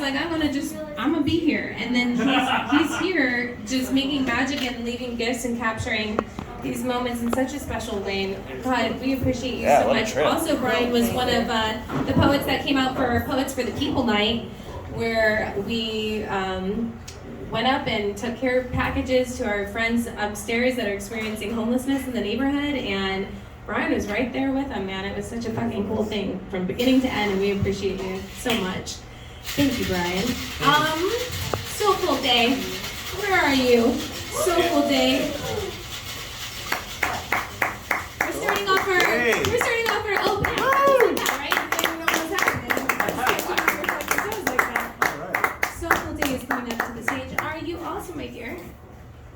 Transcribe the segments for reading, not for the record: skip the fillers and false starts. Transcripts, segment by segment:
like, I'm gonna be here. And then he's here just making magic and leaving gifts and capturing these moments in such a special way. And God, we appreciate you so much. Also, Brian was one of the poets that came out for our Poets for the People night, where we went up and took care of packages to our friends upstairs that are experiencing homelessness in the neighborhood, and Brian was right there with them, man. It was such a fucking cool thing from beginning to end, and we appreciate you so much. Thank you, Brian. Soulful Day. Where are you? Soulful Day. We're starting off our open house. Right? You don't know what's happening. Soulful Day is coming up to the stage. Are you also, my dear?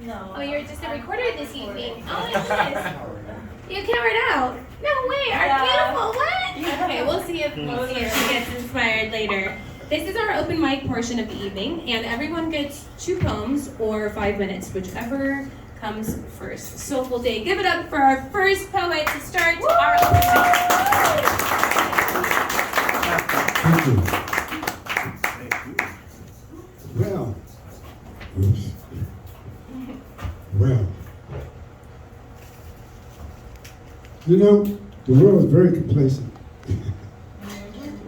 No. Oh, you're just a recorder this evening. Oh, nice. You cameraed out. No way. Our beautiful. What? Okay, we'll see if she gets inspired later. This is our open mic portion of the evening, and everyone gets 2 poems or 5 minutes, whichever comes first. Soulful Day. Give it up for our first poet to start our open mic. Thank you. Well, you know, the world is very complacent.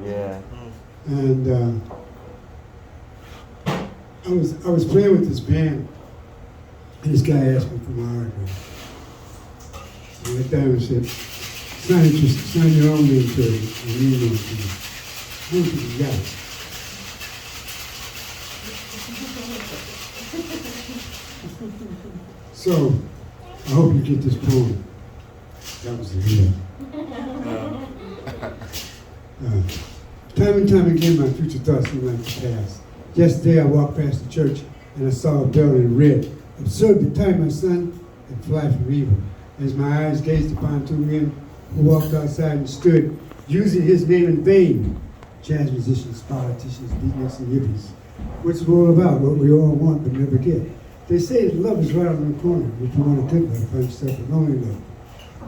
Yeah. And I was playing with this band, and this guy asked me for my autograph. I went down and said, sign your own name to it, and you know, I don't think you got it. So, I hope you get this poem. That was the real. Time and time again, my future thoughts seem like the past. Yesterday, I walked past the church and I saw a bell in red. Observe the time, my son, and fly from evil. As my eyes gazed upon 2 men who walked outside and stood, using his name in vain. Jazz musicians, politicians, beatniks, and hippies. What's it all about? What we all want but never get. They say that love is right on the corner. If you want a good love, find yourself a lonely love.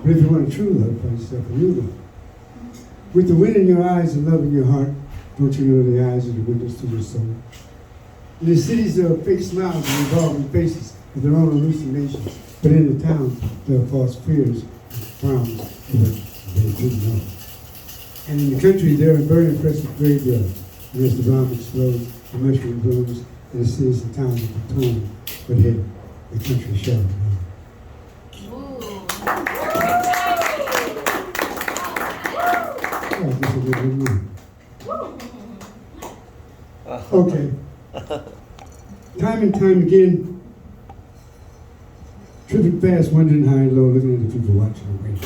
But if you want a true love, find yourself a new love. With the wind in your eyes and love in your heart, don't you know the eyes are the windows to your soul? In the cities, there are fake smiles and revolving faces with their own hallucinations. But in the towns, there are false fears and frowns of what they didn't know. And in the country, there are very impressive graveyards. And as the bomb explodes, the mushroom blooms, and the cities and towns are torn. But hey, the country shall know. Okay. Time and time again, tripping fast, wondering high and low, looking at the people watching the race.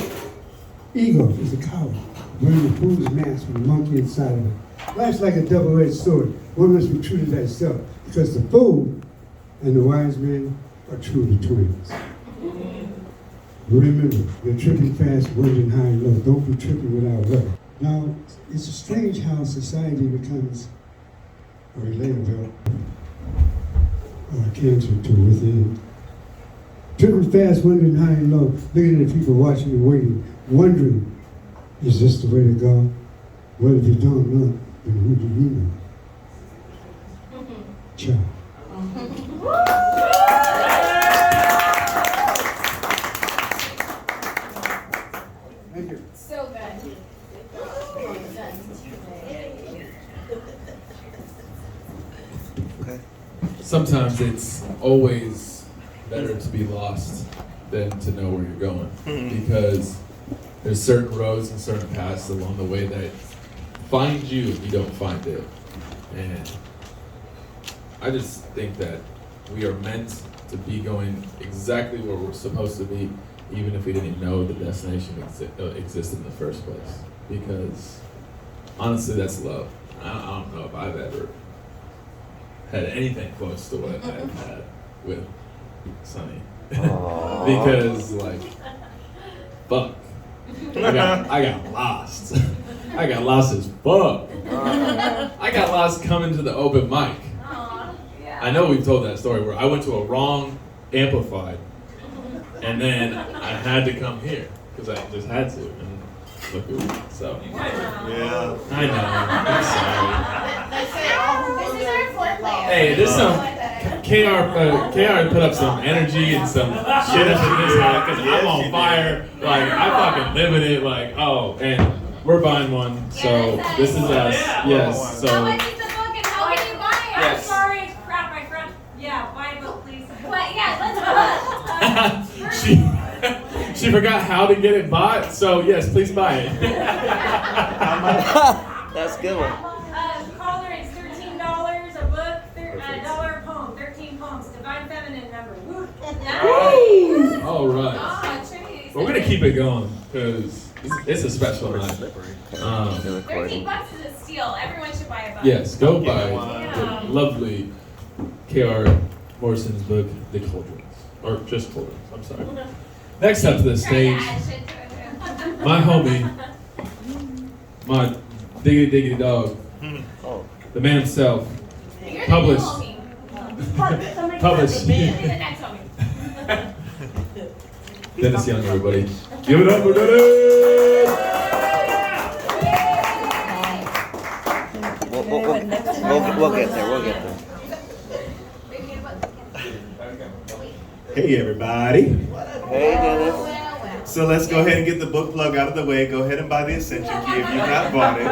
Ego is a coward, wearing a fool's mask with a monkey inside of it. Life's like a double-edged sword. One must be true to thyself, because the fool and the wise man are truly twins. Remember, you're tripping fast, wondering high and low. Don't be tripping without love. Now, it's strange how society becomes a relay belt or a cancer to within. Tripping fast, wondering high and low, looking at people watching and waiting, wondering, is this the way to go? Well, if you don't know, then who do you know? Ciao. Thank you. So good. Sometimes it's always better to be lost than to know where you're going, because there's certain roads and certain paths along the way that find you and you don't find it. And I just think that we are meant to be going exactly where we're supposed to be, even if we didn't know the destination existed in the first place. Because honestly, that's love. I don't know if I've ever had anything close to what I've had with Sonny. Because like, fuck. I got lost. I got lost as fuck. I got lost coming to the open mic. I know we've told that story where I went to a wrong amplified, and then I had to come here because I just had to. And look who. So Yeah. I know. I'm sorry. Hey, there's some KR put up some energy and some shit up in this house because I'm on fire. Like I fucking live in it. Like and we're buying one. So this is us. Yes. So. How much is the book and how can you buy it? I'm sorry, crap, my friend. Yeah, buy a book, please. What? Yeah, let's book. She forgot how to get it bought. So yes, please buy it. That's a good one. Caller, it's $13 a book, $1 a poem, 13 poems, Divine Feminine number. Woo. Nice. All right. Oh, Trinity. We're gonna keep it going because it's a special night. $13 is a steal. Everyone should buy a book. Yes, go buy Yeah. the lovely K.R. Morrison's book, The Cauldrons. Or just Cauldrons, I'm sorry. Next up to the stage, my homie, my diggity dog, the man himself, You're the published. homie. Published. You're the next homie. Dennis Young, everybody. Give it up for Dennis! We'll get there. We'll get there. Hey everybody. Hey, Dennis. So let's go ahead and get the book plug out of the way. Go ahead and buy the Ascension key if you've not bought it.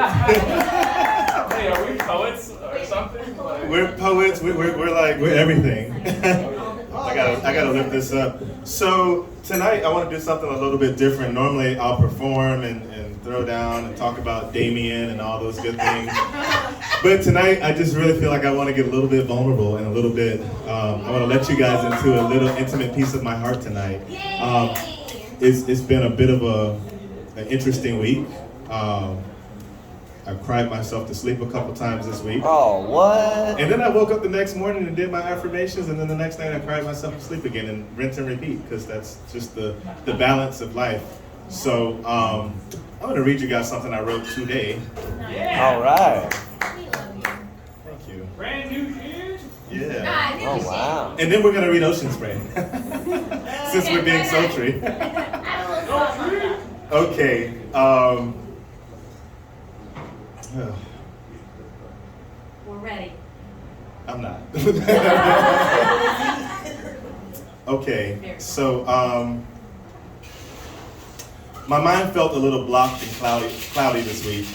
Hey, are we poets or something? We're poets, we're everything. I gotta lift this up. So tonight I want to do something a little bit different. Normally I'll perform and throw down and talk about Damien and all those good things. But tonight I just really feel like I want to get a little bit vulnerable and a little bit, I want to let you guys into a little intimate piece of my heart tonight. It's been a bit of an interesting week. I've cried myself to sleep a couple times this week. Oh, what? And then I woke up the next morning and did my affirmations, and then the next night I cried myself to sleep again and rinse and repeat, because that's just the balance of life. So I'm going to read you guys something I wrote today. All right. Thank you. Brand new shoes? Yeah. Oh, wow. And then we're going to read Ocean Spray, since we're being sultry. Okay. We're ready. I'm not. Okay, so my mind felt a little blocked and cloudy this week.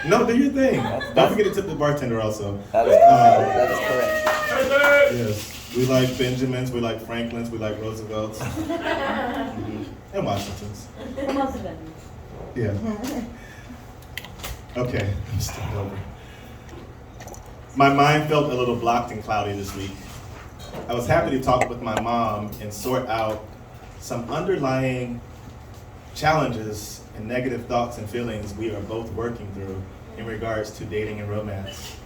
No, do your thing. Don't forget to tip the bartender also. That is correct. Yes, we like Benjamins, we like Franklins, we like Roosevelts, and Washingtons. Most of them. Yeah. Okay, I'm starting over. My mind felt a little blocked and cloudy this week. I was happy to talk with my mom and sort out some underlying challenges and negative thoughts and feelings we are both working through in regards to dating and romance.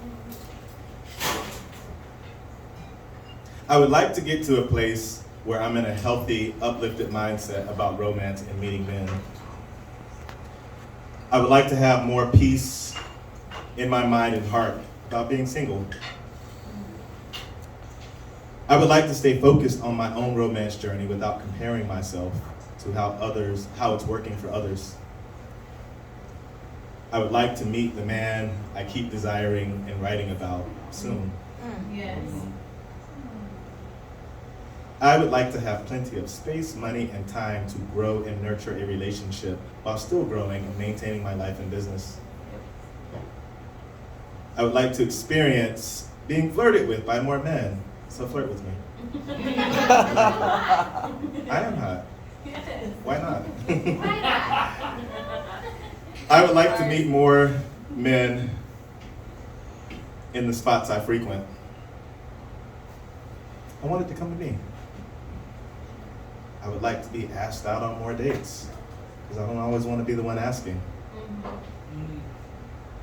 I would like to get to a place where I'm in a healthy, uplifted mindset about romance and meeting men. I would like to have more peace in my mind and heart about being single. I would like to stay focused on my own romance journey without comparing myself to how it's working for others. I would like to meet the man I keep desiring and writing about soon. Yes. I would like to have plenty of space, money, and time to grow and nurture a relationship while still growing and maintaining my life and business. I would like to experience being flirted with by more men, so flirt with me. I am hot. Why not? I would like to meet more men in the spots I frequent. I want it to come to me. I would like to be asked out on more dates, because I don't always want to be the one asking.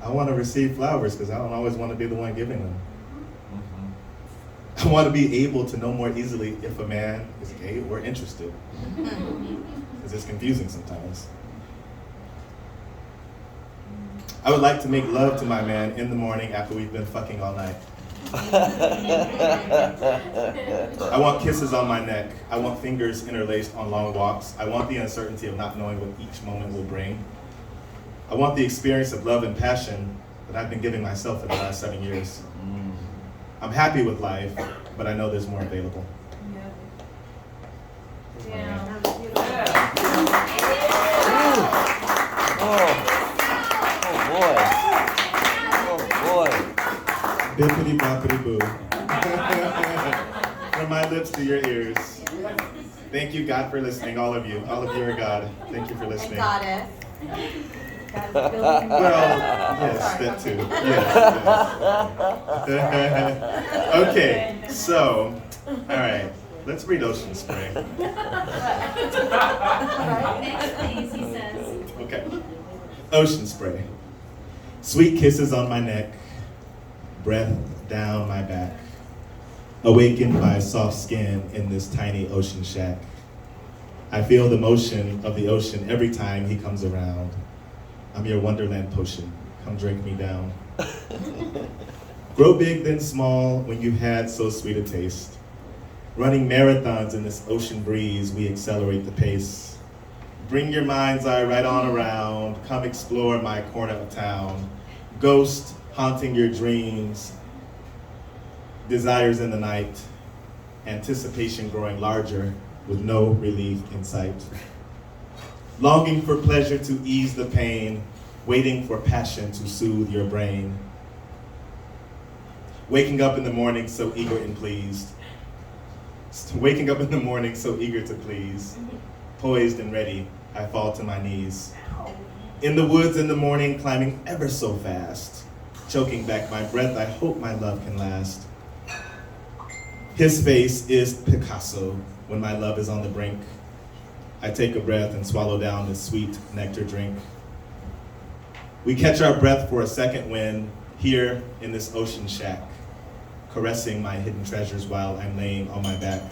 I want to receive flowers, because I don't always want to be the one giving them. I want to be able to know more easily if a man is gay or interested, because it's confusing sometimes. I would like to make love to my man in the morning after we've been fucking all night. I want kisses on my neck. I want fingers interlaced on long walks. I want the uncertainty of not knowing what each moment will bring. I want the experience of love and passion that I've been giving myself for the last 7 years. I'm happy with life, but I know there's more available. Bippity boppity boo. From my lips to your ears. Thank you, God, for listening, all of you. All of you are God. Thank you for listening. Goddess. Well, yes, that too. Yes. Okay, so, all right, let's read Ocean Spray. Next, please, he says. Okay. Ocean Spray. Sweet kisses on my neck, breath down my back, awakened by soft skin in this tiny ocean shack. I feel the motion of the ocean every time he comes around. I'm your wonderland potion, come drink me down. Grow big then small when you had so sweet a taste. Running marathons in this ocean breeze, we accelerate the pace. Bring your mind's eye right on around, come explore my corner of town. Ghost haunting your dreams, desires in the night, anticipation growing larger with no relief in sight. Longing for pleasure to ease the pain, waiting for passion to soothe your brain. Waking up in the morning so eager and pleased. Waking up in the morning so eager to please. Poised and ready, I fall to my knees. In the woods in the morning, climbing ever so fast. Choking back my breath, I hope my love can last. His face is Picasso when my love is on the brink. I take a breath and swallow down this sweet nectar drink. We catch our breath for a second when, here in this ocean shack, caressing my hidden treasures while I'm laying on my back.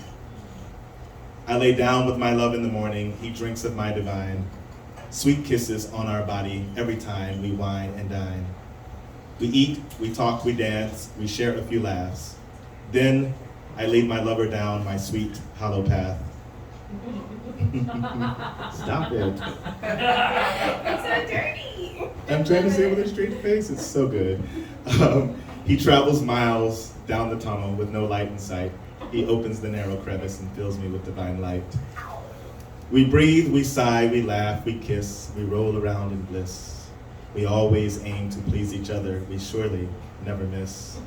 I lay down with my love in the morning, he drinks of my divine. Sweet kisses on our body every time we wine and dine. We eat, we talk, we dance, we share a few laughs. Then I lead my lover down my sweet hollow path. Stop it. It's so dirty. I'm trying to say it with a straight face, it's so good. He travels miles down the tunnel with no light in sight. He opens the narrow crevice and fills me with divine light. We breathe, we sigh, we laugh, we kiss, we roll around in bliss. We always aim to please each other, we surely never miss.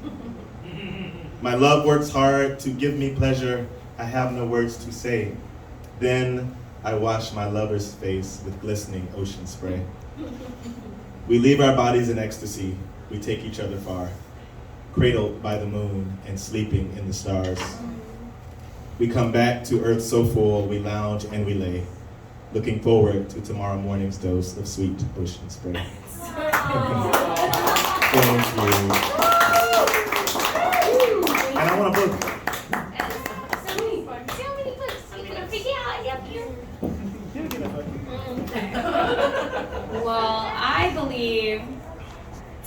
My love works hard to give me pleasure, I have no words to say. Then I wash my lover's face with glistening ocean spray. We leave our bodies in ecstasy, we take each other far, cradled by the moon and sleeping in the stars. We come back to earth so full, we lounge and we lay, looking forward to tomorrow morning's dose of sweet ocean spray. Thank you. And I want a book. So many books you can figure out up here. Well, I believe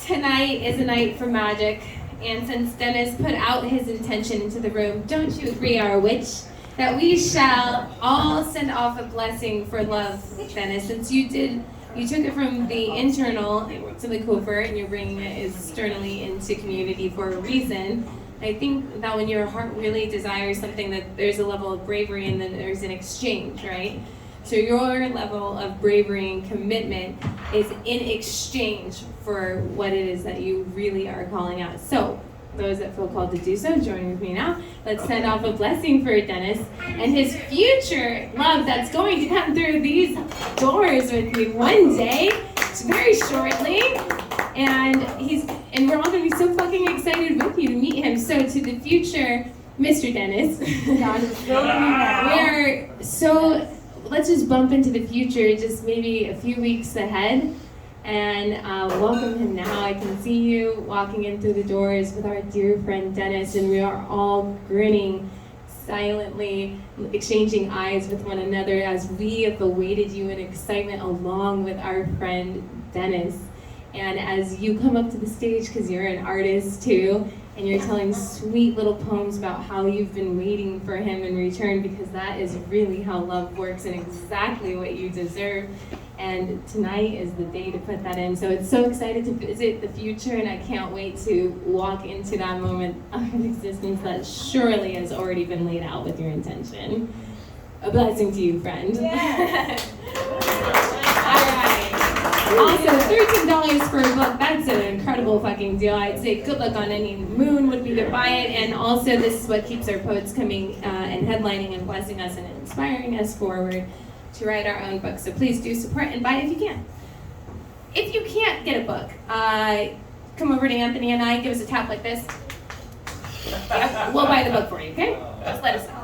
tonight is a night for magic. And since Dennis put out his intention into the room, don't you agree, our witch, that we shall all send off a blessing for love, Dennis, since you took it from the internal to the covert and you're bringing it externally into community for a reason. I think that when your heart really desires something, that there's a level of bravery and then there's an exchange, right? So your level of bravery and commitment is in exchange for what it is that you really are calling out. So those that feel called to do so, join with me now. Let's send off a blessing for Dennis and his future love that's going to come through these doors with me one day, very shortly. And we're all gonna be so fucking excited with you to meet him. So to the future, Mr. Dennis, let's just bump into the future, just maybe a few weeks ahead, and welcome him now. I can see you walking in through the doors with our dear friend Dennis, and we are all grinning, silently exchanging eyes with one another as we have awaited you in excitement along with our friend Dennis. And as you come up to the stage, because you're an artist too, and you're telling sweet little poems about how you've been waiting for him in return, because that is really how love works and exactly what you deserve. And tonight is the day to put that in. So it's so excited to visit the future, and I can't wait to walk into that moment of existence that surely has already been laid out with your intention. A blessing to you, friend. Yeah. All right. Also, $13 for a book, that's an incredible fucking deal. I'd say good luck on any moon would be to buy it. And also, this is what keeps our poets coming and headlining and blessing us and inspiring us forward to write our own books. So please do support and buy it if you can. If you can't get a book, come over to Anthony and I, give us a tap like this. Yep, we'll buy the book for you, okay? Just let us know.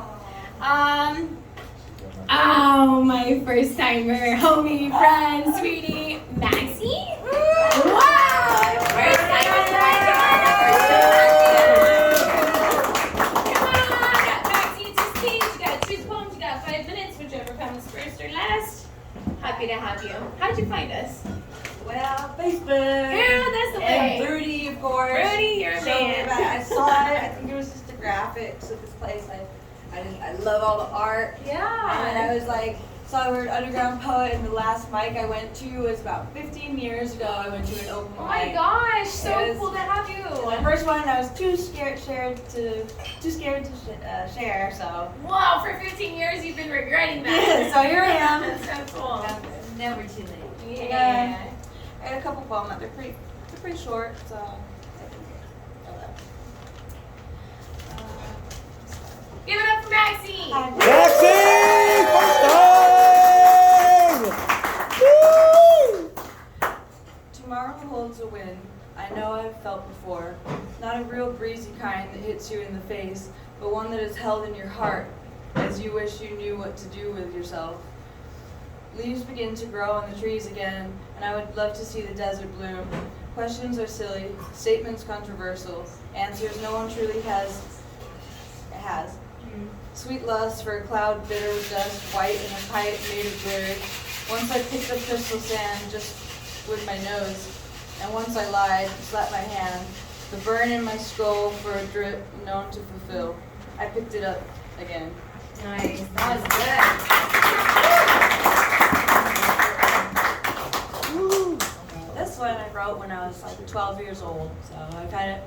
Oh, my first timer, homie, friend, sweetie, Maxie. Wow! First timer in the right Come on, got Maxie to stage. You got 2 poems, you got 5 minutes, whichever comes first or last. Happy to have you. How'd you find us? Well, Facebook. Girl, that's the way. And Rudy, of course. Rudy, you're a showed me man. about it. I saw it. I think it was just the graphics of this place. I love all the art. Yeah. And I was like, saw the word underground poet, and the last mic I went to was about 15 years ago. I went to an open Oh my mic. gosh, so It was- cool to have The you. first one I was too scared to share. So Wow, for 15 years you've been regretting that. so here I am. That's so cool. Never too late. Yeah. I had a couple poems. They're pretty short. So. Give it up for Maxie. Maxie! First time! Woo! Tomorrow holds a wind I know I've felt before. Not a real breezy kind that hits you in the face, but one that is held in your heart as you wish you knew what to do with yourself. Leaves begin to grow on the trees again, and I would love to see the desert bloom. Questions are silly, statements controversial, answers no one truly has. Sweet lust for a cloud bitter with dust, white in a pipe made of glitter. Once I picked up crystal sand just with my nose, and once I lied, slapped my hand. The burn in my skull for a drip known to fulfill. I picked it up again. Nice. That was good. This one I wrote when I was like 12 years old, so I kind of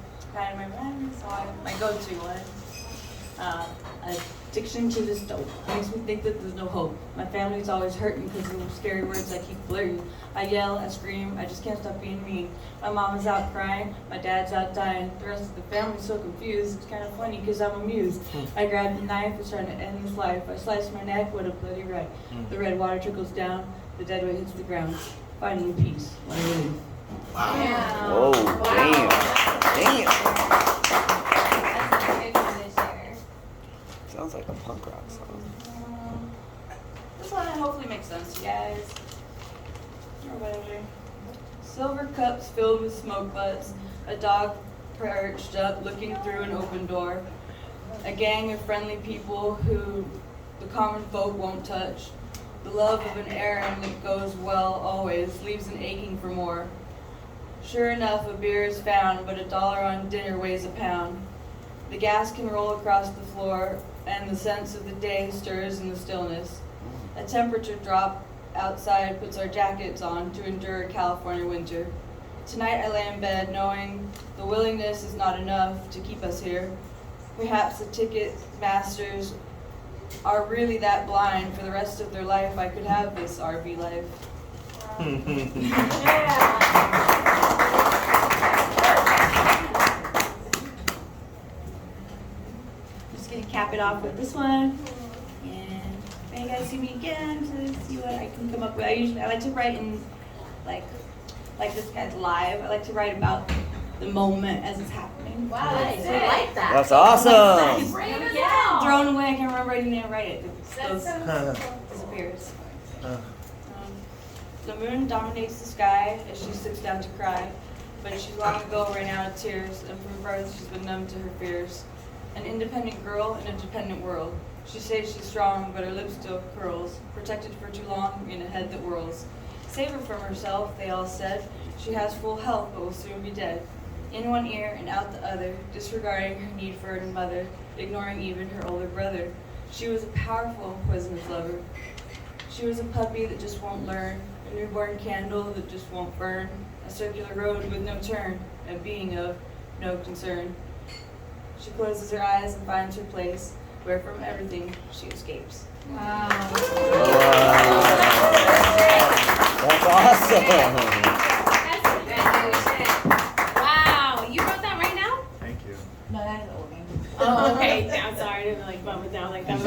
remember that. So my go-to one. Addiction to this dope makes me think that there's no hope. My family's always hurting because of the scary words I keep blurting. I yell, I scream, I just can't stop being mean. My mom is out crying, my dad's out dying. The rest of the family's so confused, it's kind of funny because I'm amused. I grabbed the knife, was trying to end this life. I sliced my neck, what a bloody right. The red water trickles down, the dead weight hits the ground. Finding peace, when I leave. Wow. Oh, damn. Damn. That's a good one to share. Sounds like a punk rock song. This one hopefully makes sense to you guys. Or whatever. Silver cups filled with smoke butts. A dog perched up looking through an open door. A gang of friendly people who the common folk won't touch. The love of an errand that goes well always leaves an aching for more. Sure enough, a beer is found, but $1 on dinner weighs a pound. The gas can roll across the floor, and the sense of the day stirs in the stillness. A temperature drop outside puts our jackets on to endure a California winter. Tonight I lay in bed knowing the willingness is not enough to keep us here. Perhaps the ticket masters are really that blind for the rest of their life. I could have this RV life. Just gonna cap it off with this one. And then you guys see me again to see what I can come up with. I like to write in like this guy's live. I like to write about the moment as it's happening. Wow, nice. We like that. That's awesome. Bring it on. Thrown away. I can't remember. I didn't write it. That's Those disappears. The moon dominates the sky as she sits down to cry, but she long ago ran out of tears, and from birth she's been numb to her fears. An independent girl in a dependent world. She says she's strong, but her lip still curls, protected for too long in a head that whirls. Save her from herself, they all said. She has full health, but will soon be dead. In one ear and out the other, disregarding her need for a mother, ignoring even her older brother. She was a powerful, poisonous lover. She was a puppy that just won't learn, a newborn candle that just won't burn, a circular road with no turn, a being of no concern. She closes her eyes and finds her place, where from everything she escapes. Wow. That's awesome. Wow, you wrote that right now? Thank you. No, that's old. Oh, okay. I'm sorry. I didn't like bump it down like that.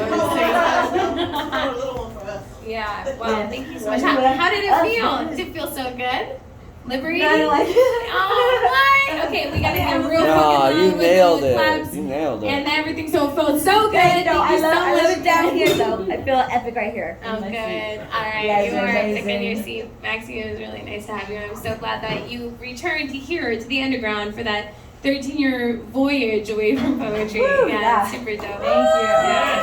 Yeah. Wow. Thank you so much. How did it feel? Did it feel so good? Liberating? I like it. Oh, what? Okay, we gotta get a real No, fucking you round with nailed the it. claps You nailed it. and everything. So it felt so good. No, Thank you so I love much. it down here though. I feel epic right here. Oh, good. All right. Yes, You are amazing. sick in your seat. Maxie, it was really nice to have you. And I'm so glad that you returned here to the underground for that 13-year voyage away from poetry. Woo, yeah, yeah. super dope. Thank you. Yeah.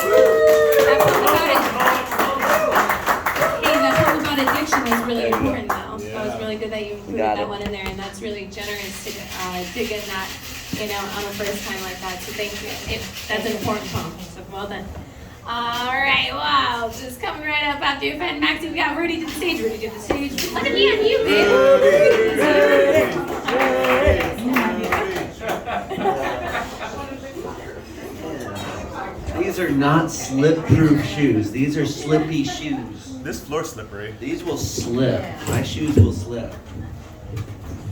That part about addiction was really important, though. That was really good that you included Got that it. one in there, and that's really generous to dig in that, on a first time like that. So thank you. That's an important poem. So well done. All right, wow. Just coming right up after your friend Maxie, we got Rudy to the stage. Rudy to the stage. Look at me on you, These are not slip-proof shoes. These are slippy shoes. This floor's slippery. These will slip. My shoes will slip.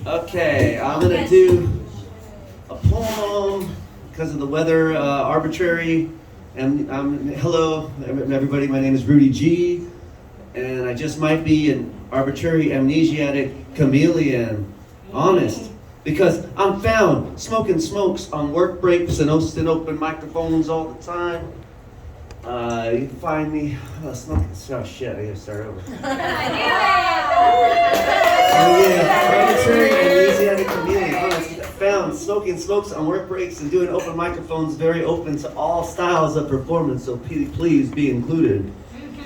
Okay, I'm gonna do a poem because of the weather, arbitrary. And hello, everybody. My name is Rudy G, and I just might be an arbitrary amnesiatic chameleon. Honest. Because I'm found smoking smokes on work breaks and hosting open microphones all the time. You can find me smoking. Oh shit! I gotta start over. Oh yeah, arbitrary amnesiatic chameleon. Honest. Found smoking smokes on work breaks and doing open microphones. Very open to all styles of performance. So please be included.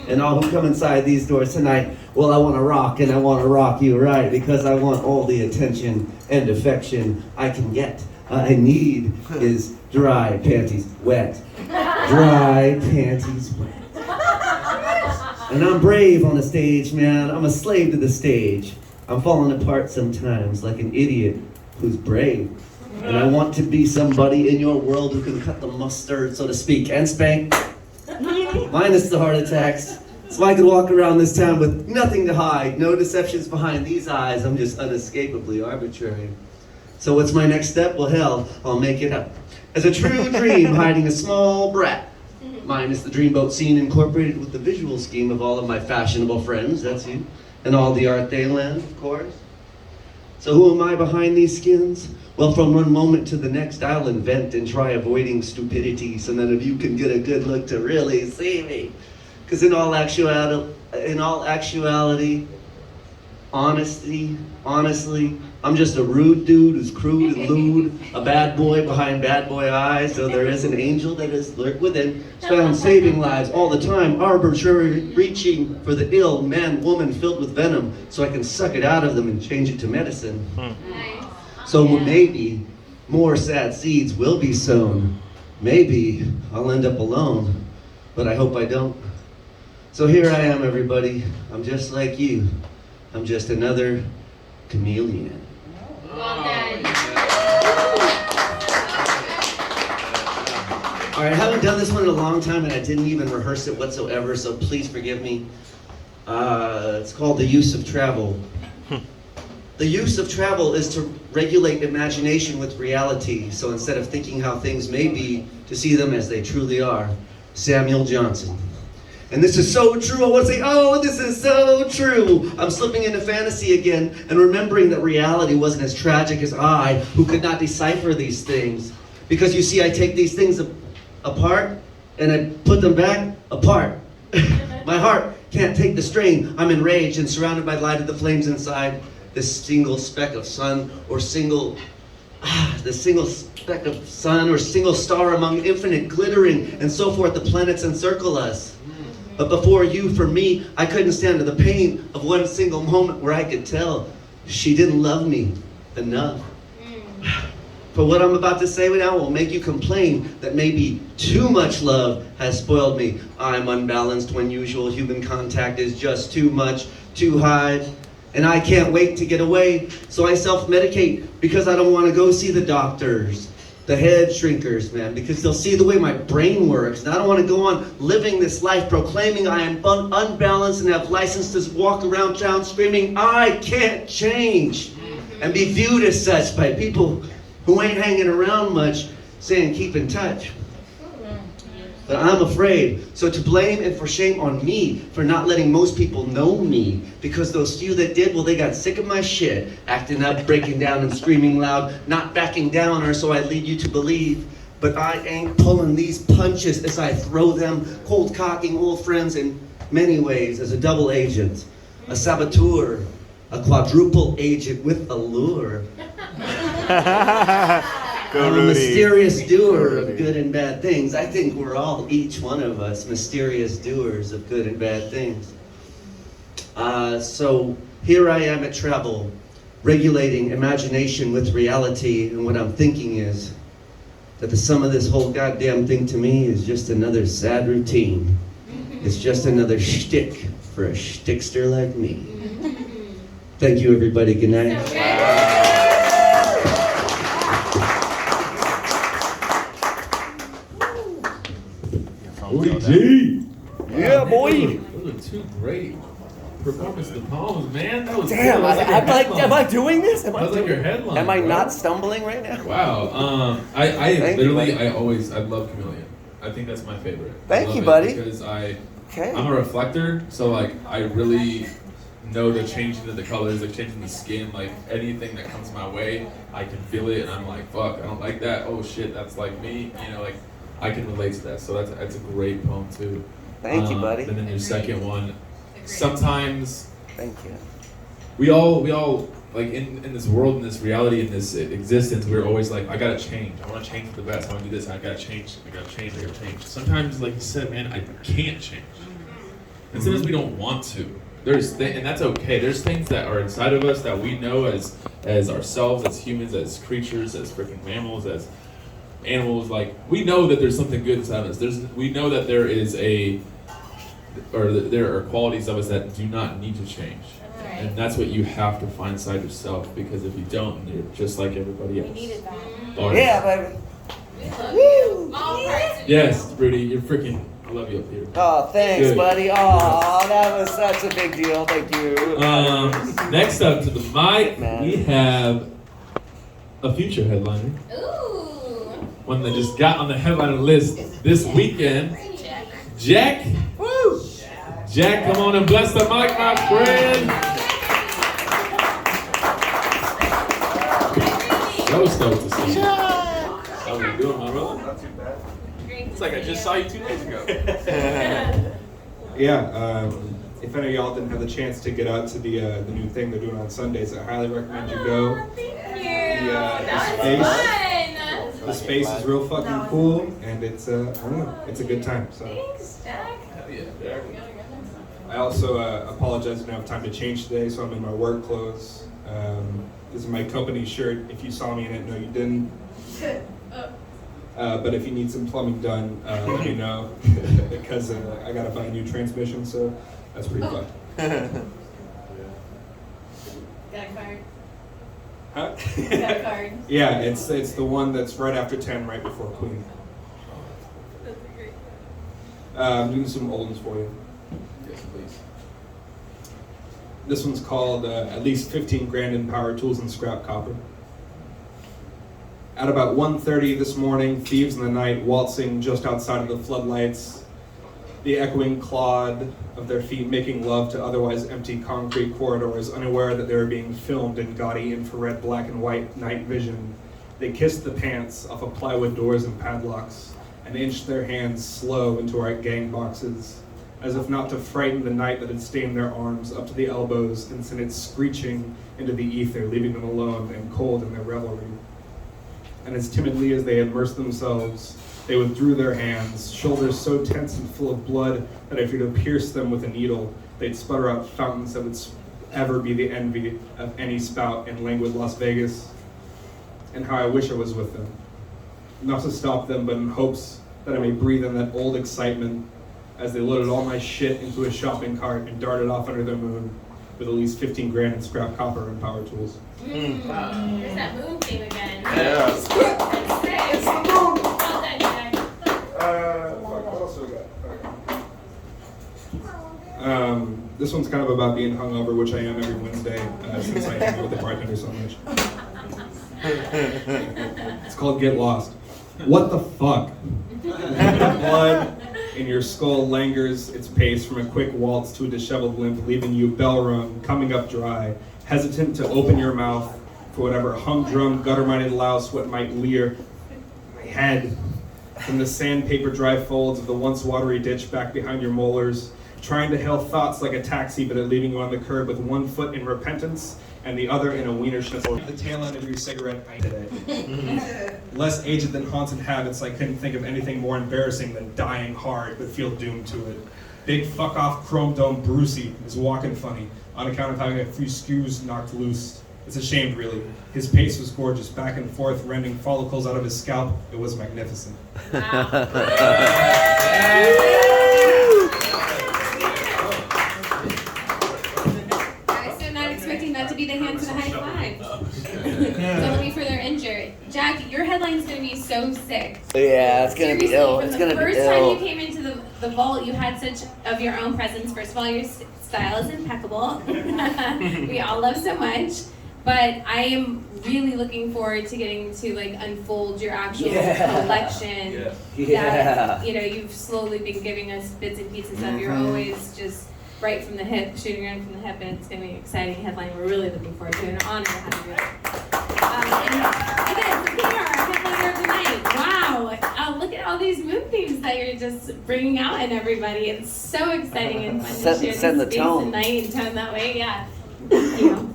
And all who come inside these doors tonight, well, I want to rock, and I want to rock you right, because I want all the attention and affection I can get. I need is dry panties wet. Dry panties wet. And I'm brave on the stage, man. I'm a slave to the stage. I'm falling apart sometimes like an idiot who's brave. And I want to be somebody in your world who can cut the mustard, so to speak, and spank. Minus the heart attacks. So I could walk around this town with nothing to hide, no deceptions behind these eyes. I'm just unescapably arbitrary. So what's my next step? Well, hell, I'll make it up. As a true dream hiding a small brat. Minus the dreamboat scene incorporated with the visual scheme of all of my fashionable friends, that's you. And all the art they lend, of course. So who am I behind these skins? Well, from one moment to the next, I'll invent and try avoiding stupidity so none of you can get a good look to really see me. Because in all actuality, honestly, I'm just a rude dude who's crude and lewd, a bad boy behind bad boy eyes, though there is an angel that is lurked within, found saving lives all the time, arbitrary reaching for the ill man, woman filled with venom, so I can suck it out of them and change it to medicine. So maybe more sad seeds will be sown. Maybe I'll end up alone, but I hope I don't. So here I am, everybody. I'm just like you. I'm just another chameleon. Well done. All right, I haven't done this one in a long time, and I didn't even rehearse it whatsoever, so please forgive me. It's called The Use of Travel. The use of travel is to regulate imagination with reality, so instead of thinking how things may be, to see them as they truly are. Samuel Johnson. And this is so true, I want to say, oh, this is so true. I'm slipping into fantasy again and remembering that reality wasn't as tragic as I, who could not decipher these things. Because you see, I take these things apart and I put them back apart. My heart can't take the strain. I'm enraged and surrounded by light of the flames inside. This single speck of sun or single speck of sun or single star among infinite glittering and so forth, the planets encircle us. But before you, for me, I couldn't stand the pain of one single moment where I could tell she didn't love me enough. For what I'm about to say now will make you complain that maybe too much love has spoiled me. I'm unbalanced when usual human contact is just too much to hide. And I can't wait to get away, so I self-medicate because I don't want to go see the doctors, the head shrinkers, man, because they'll see the way my brain works. And I don't want to go on living this life proclaiming I am unbalanced and have license to walk around town screaming, I can't change, and be viewed as such by people who ain't hanging around much saying keep in touch. But I'm afraid. So to blame and for shame on me for not letting most people know me, because those few that did, well, they got sick of my shit, acting up, breaking down and screaming loud, not backing down, or so I lead you to believe. But I ain't pulling these punches as I throw them, cold cocking old friends in many ways as a double agent, a saboteur, a quadruple agent with a lure. I'm a mysterious doer of good and bad things. I think we're all, each one of us, mysterious doers of good and bad things. So here I am at Travel, regulating imagination with reality, and what I'm thinking is that the sum of this whole goddamn thing to me is just another sad routine. It's just another shtick for a shtickster like me. Thank you, everybody. Good night. OG! Yeah, boy! Those are two great performance of the poems, man. That was Damn, good. am I doing this? That was like your headline. Am I bro. not stumbling right now? Wow. I Thank you, literally, buddy. I love Chameleon. I think that's my favorite. Thank I love you, it buddy. Because Okay. I'm a reflector, so like I really know the changing of the colors, like changing the skin, like anything that comes my way, I can feel it, and I'm like, fuck, I don't like that. Oh shit, that's like me. You know, like I can relate to that. So that's a great poem too. Thank you, buddy. And then your second one, sometimes Thank you. we all like in this world, in this reality, in this existence, we're always like, I gotta change. I want to change for the best. I want to do this. I gotta change. I gotta change. I gotta change. Sometimes, like you said, man, I can't change. And sometimes we don't want to. And that's okay. There's things that are inside of us that we know as ourselves, as humans, as creatures, as freaking mammals, as animals. Like we know that there's something good inside of us. We know that there are qualities of us that do not need to change. And that's what you have to find inside yourself, because if you don't, you're just like everybody else. We needed that. Oh, Yeah, baby. We love you. All parts of you. Yes, Rudy, you're freaking. I love you up here. Oh, thanks, Good. buddy. Oh, that was such a big deal. Thank you. Next up to the mic, Man. we have a future headliner. Ooh. One that just got on the headliner list this weekend. Jack. Woo! Jack, come on and bless the mic, my friend. So stoked to see you. How are you doing, my brother? Not too bad. It's like I just saw you 2 days ago. Yeah, if any of y'all didn't have the chance to get out to the new thing they're doing on Sundays, I highly recommend you go. The space is real fucking cool, and it's I don't know, it's a good time. So Thanks, Jack. Hell yeah. I also apologize I didn't have time to change today, so I'm in my work clothes. This is my company shirt. If you saw me in it, no, you didn't. But if you need some plumbing done, let me know, because I gotta buy a new transmission, so that's pretty fun. Got a card. Huh? Got a card. Yeah, it's the one that's right after 10, right before Queen. That's great. I'm doing some old ones for you. Yes, please. This one's called At Least 15 Grand in Power Tools and Scrap Copper. At about 1:30 this morning, thieves in the night waltzing just outside of the floodlights, the echoing clod of their feet making love to otherwise empty concrete corridors, unaware that they were being filmed in gaudy infrared black and white night vision. They kissed the pants off of plywood doors and padlocks and inched their hands slow into our gang boxes, as if not to frighten the night that had stained their arms up to the elbows and sent it screeching into the ether, leaving them alone and cold in their revelry. And as timidly as they immersed themselves, they withdrew their hands, shoulders so tense and full of blood that if you were to pierce them with a needle, they'd sputter out fountains that would ever be the envy of any spout in languid Las Vegas. And how I wish I was with them. Not to stop them, but in hopes that I may breathe in that old excitement as they loaded all my shit into a shopping cart and darted off under the moon, with at least 15 grand in scrap copper and power tools. There's that moon theme again. Yeah. That's great. It's the moon. Well done, Jack. What else we got? This one's kind of about being hungover, which I am every Wednesday since I hang out with the bartender so much. It's called Get Lost. What the fuck? Blood in your skull langers its pace from a quick waltz to a disheveled limp, leaving you bell-rung, coming up dry, hesitant to open your mouth for whatever humdrum, gutter-minded louse what might leer my head from the sandpaper dry folds of the once watery ditch back behind your molars, trying to hail thoughts like a taxi, but leaving you on the curb with one foot in repentance and the other in a wiener schnitzel. The tail end of your cigarette pipe today. Less aged than haunted habits, I couldn't think of anything more embarrassing than dying hard, but feel doomed to it. Big fuck off chrome dome Brucey is walking funny, on account of having a few screws knocked loose. It's a shame, really. His pace was gorgeous, back and forth, rending follicles out of his scalp. It was magnificent. Not to be the hands of the high five. Don't be further injured. Jack, your headline's gonna be so sick. Yeah, it's gonna be ill. It's gonna be From the first time ill. you came into the vault, you had such of your own presence. First of all, your style is impeccable. We all love so much. But I am really looking forward to getting to like unfold your actual collection. That, you know, you've slowly been giving us bits and pieces of. You're always just right from the hip, shooting right from the hip, and it's going to be an exciting headline. We're really looking forward to it. An honor to have you. And again, Peter, our headliner of the night. Wow, look at all these moon themes that you're just bringing out in everybody. It's so exciting and fun to share this Setting the space tone. and night and tone that way. Yeah. Thank you.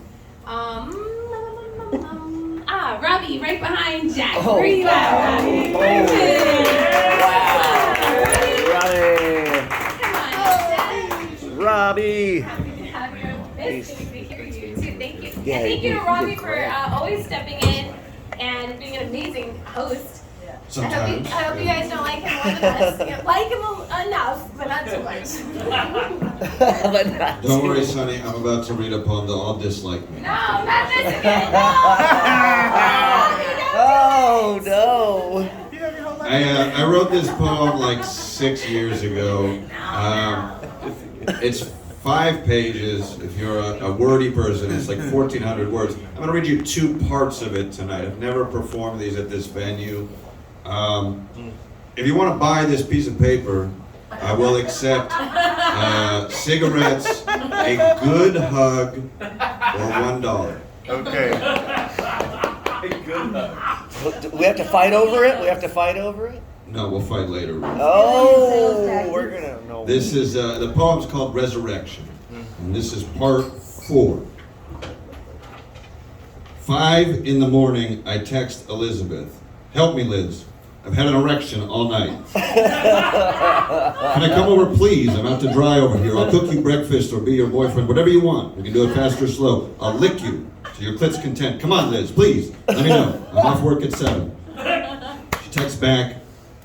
Robbie, right behind Jack. Oh, Where are you at, Robbie? Wow. Robbie. Happy to have you. It's good to hear you too. Thank you. Yeah, and thank you to you Robbie did for great. always stepping in and being an amazing host. Sometimes. I hope you guys don't like him more than us. You like him enough, but not so much. Don't worry, Sonny. I'm about to read a poem. They'll all dislike me. No, not this again. No. Oh no! I wrote this poem like 6 years ago. It's 5 pages. If you're a wordy person, it's like 1,400 words. I'm going to read you 2 parts of it tonight. I've never performed these at this venue. If you want to buy this piece of paper, I will accept cigarettes, a good hug, or $1. Okay. A good hug. Do we have to fight over it? We have to fight over it? No, we'll fight later. Oh, we're gonna know. This is the poem's called Resurrection, and this is part 4. 5 in the morning, I text Elizabeth. Help me, Liz. I've had an erection all night. Can I come over, please? I'm out to dry over here. I'll cook you breakfast or be your boyfriend, whatever you want. We can do it fast or slow. I'll lick you to your clit's content. Come on, Liz, please. Let me know. I'm off work at 7. She texts back,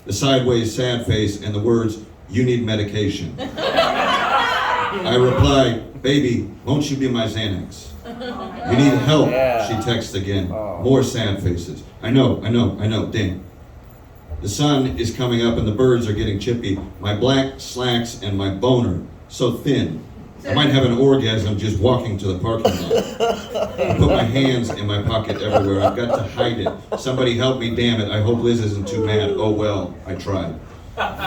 the sideways sad face, and the words, "You need medication." I reply, "Baby, won't you be my Xanax?" "You need help," she texts again. More sad faces. I know, ding. The sun is coming up and the birds are getting chippy. My black slacks and my boner, so thin. I might have an orgasm just walking to the parking lot. I put my hands in my pocket everywhere. I've got to hide it. Somebody help me, damn it. I hope Liz isn't too mad. Oh well, I tried. That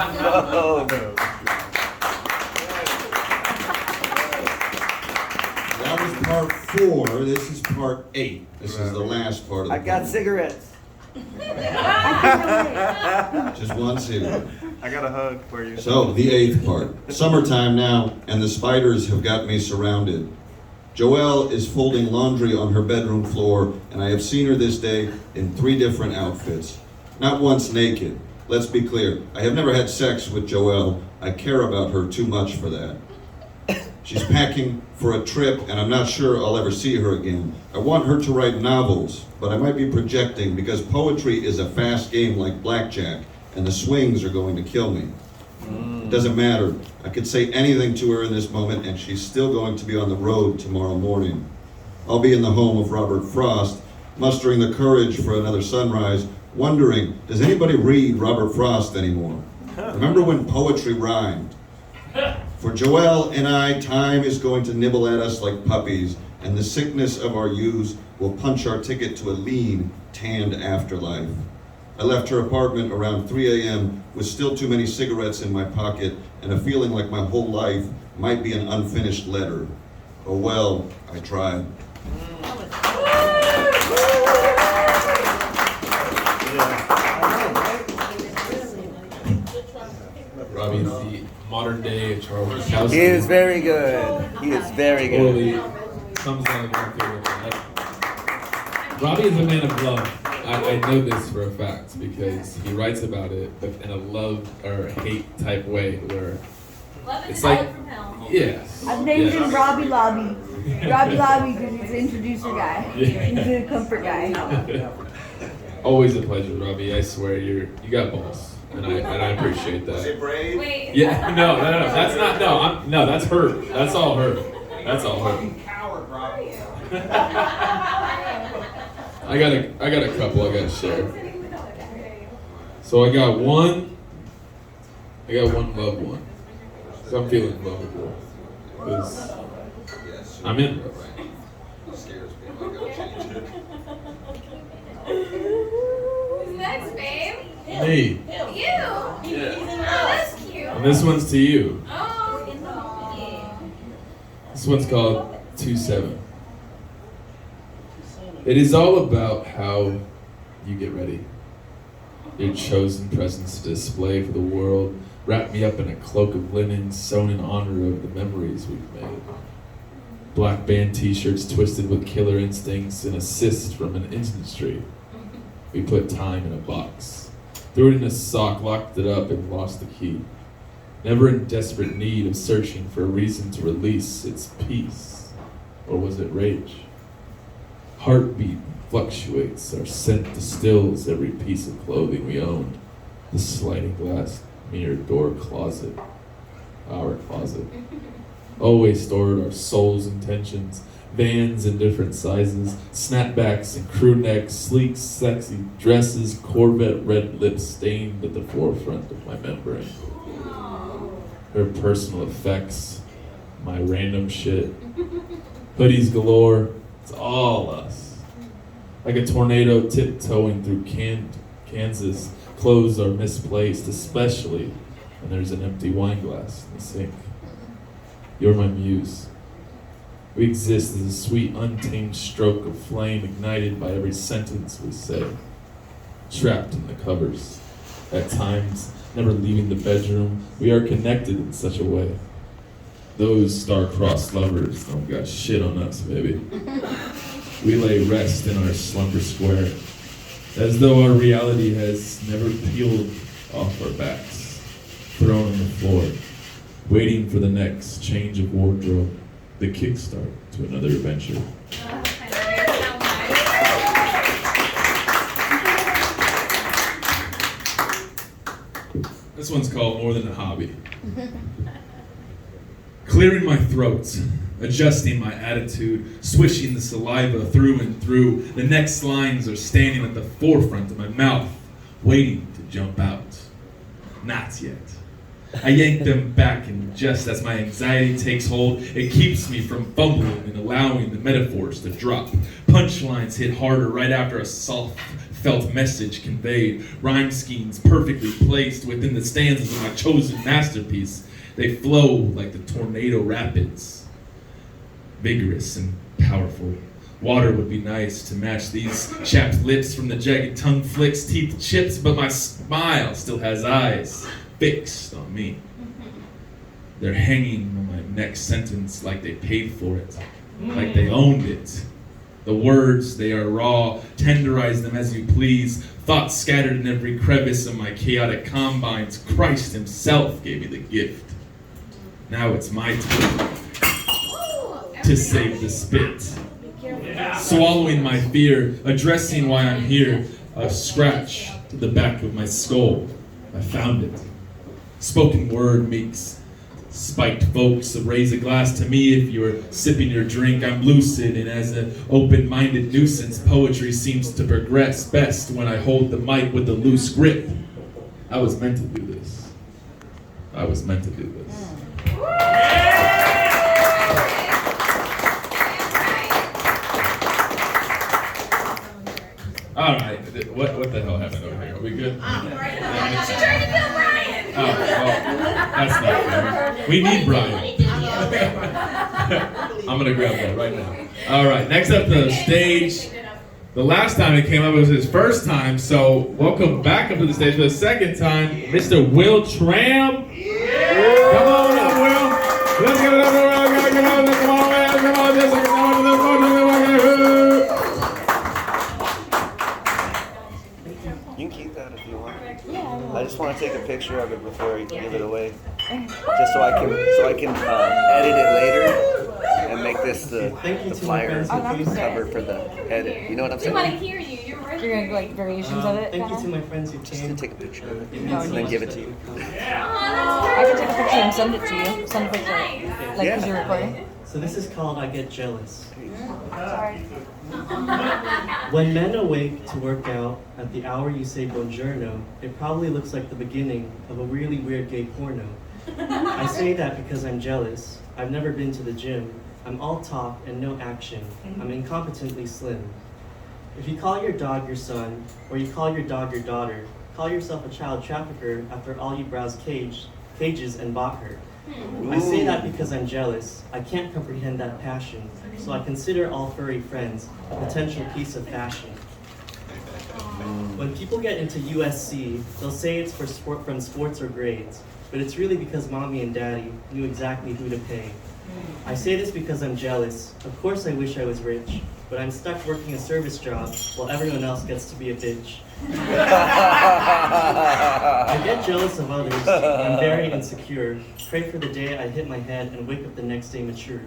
was part 4. This is part 8. This is the last part of the I got poem. cigarettes. Just one cigarette. I got a hug for you. So, the 8th part. Summertime now, and the spiders have got me surrounded. Joelle is folding laundry on her bedroom floor, and I have seen her this day in 3 different outfits. Not once naked. Let's be clear. I have never had sex with Joelle. I care about her too much for that. She's packing for a trip, and I'm not sure I'll ever see her again. I want her to write novels, but I might be projecting because poetry is a fast game like blackjack, and the swings are going to kill me. It doesn't matter. I could say anything to her in this moment, and she's still going to be on the road tomorrow morning. I'll be in the home of Robert Frost, mustering the courage for another sunrise, wondering, does anybody read Robert Frost anymore? Remember when poetry rhymed? For Joelle and I, time is going to nibble at us like puppies, and the sickness of our youths will punch our ticket to a lean, tanned afterlife. I left her apartment around 3 a.m. with still too many cigarettes in my pocket and a feeling like my whole life might be an unfinished letter. Oh well, I tried. Robbie, the modern day Charles Bukowski. He is very good. He is very good. Totally comes out of my favorite. Robbie is a man of love. I know this for a fact because he writes about it, but in a love or hate type way where Love is it's like, from hell. yes. I've named him Robbie Lobby. Robbie Lobby because he's the introducer guy. He's the comfort guy. Always a pleasure, Robbie. I swear you got balls, and I appreciate that. Was it brave? Wait. Yeah, no, that's not, no, that's her. That's all her. That's all her. I got a couple I gotta share. So I got one loved one. So I'm feeling lovable. Because I'm in love. Who's next, babe? Me. You? Yeah. Oh, that's cute. And this one's to you. Oh, yeah. This one's called 2-7. It is all about how you get ready. Your chosen presence to display for the world. Wrap me up in a cloak of linen sewn in honor of the memories we've made. Black band t-shirts twisted with killer instincts and assist from an industry. We put time in a box. Threw it in a sock, locked it up, and lost the key. Never in desperate need of searching for a reason to release its peace. Or was it rage? Heartbeat fluctuates, our scent distills every piece of clothing we owned. The sliding glass mirror door closet, our closet. Always stored our soul's intentions, vans in different sizes, snapbacks and crew necks, sleek, sexy dresses, Corvette red lips stained at the forefront of my membrane. Her personal effects, my random shit, hoodies galore, it's all us. Like a tornado tiptoeing through Kansas, clothes are misplaced, especially when there's an empty wine glass in the sink. You're my muse. We exist as a sweet, untamed stroke of flame ignited by every sentence we say. Trapped in the covers. At times, never leaving the bedroom, we are connected in such a way. Those star-crossed lovers don't got shit on us, baby. We lay rest in our slumber square, as though our reality has never peeled off our backs, thrown on the floor, waiting for the next change of wardrobe, the kickstart to another adventure. This one's called More Than a Hobby. Clearing my throat, adjusting my attitude, swishing the saliva through and through. The next lines are standing at the forefront of my mouth, waiting to jump out. Not yet. I yank them back, and just as my anxiety takes hold, it keeps me from fumbling and allowing the metaphors to drop. Punchlines hit harder right after a soft felt message conveyed. Rhyme schemes perfectly placed within the stanzas of my chosen masterpiece. They flow like the tornado rapids. Vigorous and powerful. Water would be nice to match these chapped lips from the jagged tongue flicks, teeth chips, but my smile still has eyes fixed on me. They're hanging on my next sentence like they paid for it, like they owned it. The words, they are raw, tenderize them as you please. Thoughts scattered in every crevice of my chaotic combines. Christ himself gave me the gift. Now it's my turn to save the spit. Swallowing my fear, addressing why I'm here. A scratch to the back of my skull. I found it. Spoken word makes spiked folks raise a glass to me if you're sipping your drink. I'm lucid, and as an open-minded nuisance, poetry seems to progress best when I hold the mic with a loose grip. I was meant to do this. I was meant to do this. All right, what the hell happened over here? Are we good? She's trying to kill Brian. Oh, well, that's not fair. We need Brian. I'm gonna grab that right now. All right, next up the stage. The last time he came up was his first time, so welcome back up to the stage for the second time, Mr. Will Tram. Come on up, Will. Let's give it up, Will. Come on, man. Come on, You can keep that if you want. I just want to take a picture of it before you give it away, just so I can edit it later and make this the flyer cover for the edit. You know what I'm We saying? want to hear you. You're You're gonna like variations of it. Thank you to my friends who came. Just to take a picture of it and then give it to you. I can take a picture and send it to you. Send a picture, like because you're recording. So this is called I Get Jealous. Sorry. When men awake to work out at the hour you say buongiorno, it probably looks like the beginning of a really weird gay porno. I say that because I'm jealous. I've never been to the gym. I'm all talk and no action. I'm incompetently slim. If you call your dog your son, or you call your dog your daughter, call yourself a child trafficker after all you browsed cages and bought her. I say that because I'm jealous. I can't comprehend that passion, so I consider all furry friends a potential piece of fashion. When people get into USC, they'll say it's from sports or grades, but it's really because mommy and daddy knew exactly who to pay. I say this because I'm jealous. Of course I wish I was rich, but I'm stuck working a service job while everyone else gets to be a bitch. I get jealous of others. I'm very insecure. Pray for the day I hit my head and wake up the next day mature.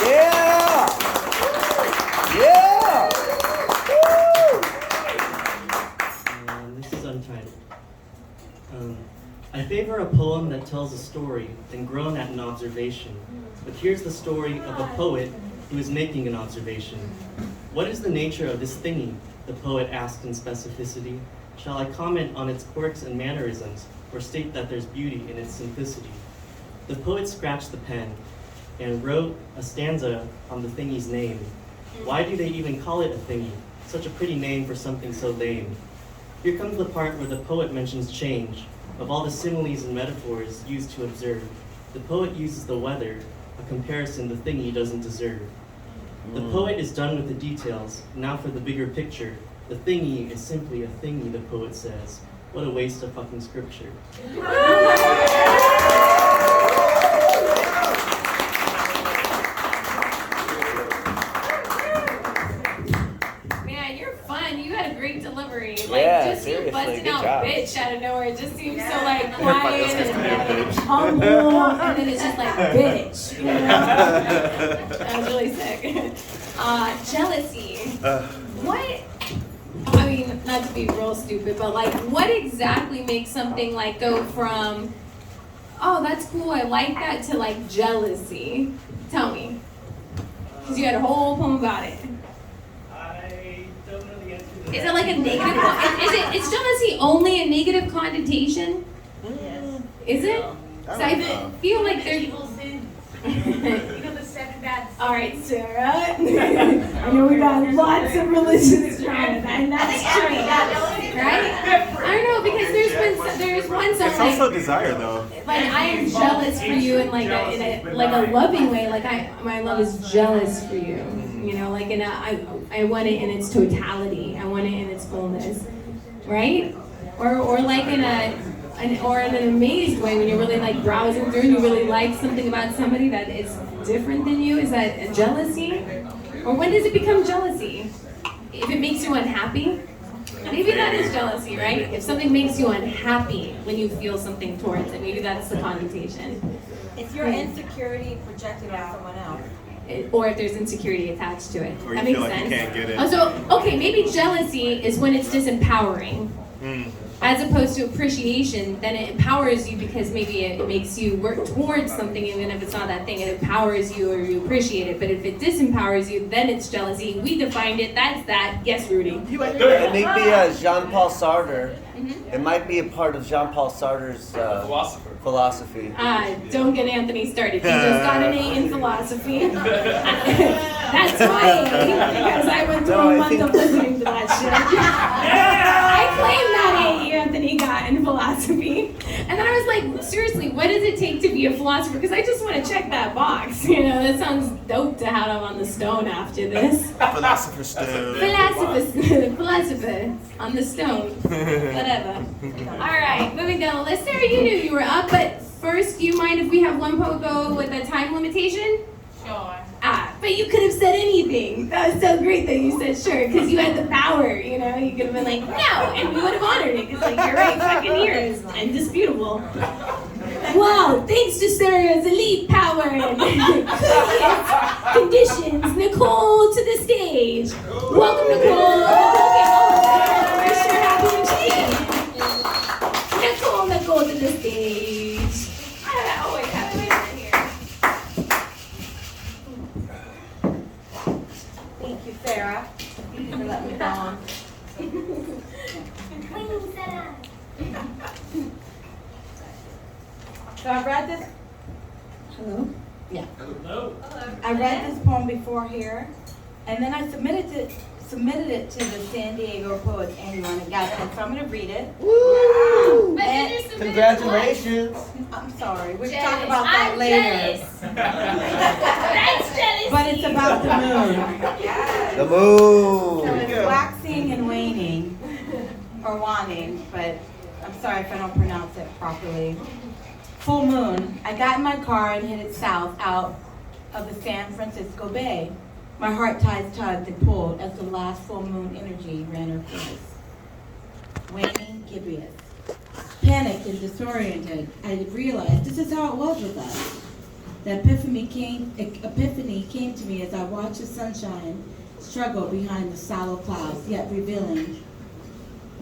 Yeah! This is untitled. I favor a poem that tells a story and grown at an observation. But here's the story of a poet who is making an observation. What is the nature of this thingy? The poet asked in specificity. Shall I comment on its quirks and mannerisms, or state that there's beauty in its simplicity? The poet scratched the pen and wrote a stanza on the thingy's name. Why do they even call it a thingy? Such a pretty name for something so lame. Here comes the part where the poet mentions change. Of all the similes and metaphors used to observe, the poet uses the weather, a comparison the thingy doesn't deserve. The poet is done with the details. Now for the bigger picture. The thingy is simply a thingy, the poet says. What a waste of fucking scripture. Man, you're fun. You had a great delivery. Yeah, Like, just you seriously, busting good out job. bitch out of nowhere. It just seems so like quiet and humble, and then it's just like bitch. You know? That was really sick. Jealousy. What? I mean, not to be real stupid, but like, what exactly makes something like go from, oh, that's cool, I like that, to like jealousy? Tell me. Because you had a whole poem about it. I don't know the answer to that. Is it like a negative? Is jealousy only a negative connotation? Yes. Is it? So I feel like there's. You know the 7 bad sins. All right, Sarah. I know we got lots of religious trauma, and that's true, right? I don't know, because there's one song It's also desire, though. like I am jealous for you in like a loving way. Like my love is jealous for you. You know, like I want it in its totality. I want it in its fullness, right? Or like in an amazed way when you're really like browsing through and you really like something about somebody that is different than you. Is that a jealousy? Or when does it become jealousy? If it makes you unhappy, maybe that is jealousy, right? If something makes you unhappy when you feel something towards it, maybe that's the connotation. It's your insecurity projected on someone else. Or if there's insecurity attached to it. Or That you makes feel like sense. you can't get it. Oh, so, okay, maybe jealousy is when it's disempowering. As opposed to appreciation, then it empowers you because maybe it makes you work towards something even if it's not that thing. It empowers you or you appreciate it. But if it disempowers you, then it's jealousy. We defined it. That's that. Yes, Rudy. It may be Jean-Paul Sartre. It might be a part of Jean-Paul Sartre's philosophy. Don't get Anthony started. He just got an A in philosophy. That's my A because I went through a month of listening to that shit. I claim that A Anthony got in philosophy. And then I was like, seriously, what does it take to be a philosopher? Because I just want to check that box. You know, that sounds dope to have him on the stone after this. Philosopher's stone. Philosopher on the stone. Whatever. All right, moving down the list. Sarah, you knew you were up, but first, do you mind if we have one poet go with a time limitation? Sure. But you could have said anything. That was so great that you said sure, because you had the power, you know? You could have been like, no, and we would have honored it, because like, you're right, fucking here is indisputable. Wow, thanks to Sarah's elite power and conditions, Nicole to the stage. Welcome, Nicole. We're sure happy to see you. Nicole to the stage. I always have to wait here. Thank you, Sarah, for letting me go on. So I read this. Hello? Yeah. Hello. I read this poem before here, and then I submitted it to the San Diego Poets Annual, and it got it. So I'm going to read it. Woo! And Congratulations. I'm sorry. We'll talk about that later. That's jealousy. But it's about the moon. The moon. So it's waxing and waning, or waning, but I'm sorry if I don't pronounce it properly. Full moon. I got in my car and headed south out of the San Francisco Bay. My heart ties tugged and pulled as the last full moon energy ran her face. Waning, gibbous. Panicked and disoriented, I realized this is how it was with us. The epiphany came to me as I watched the sunshine struggle behind the sallow clouds, yet revealing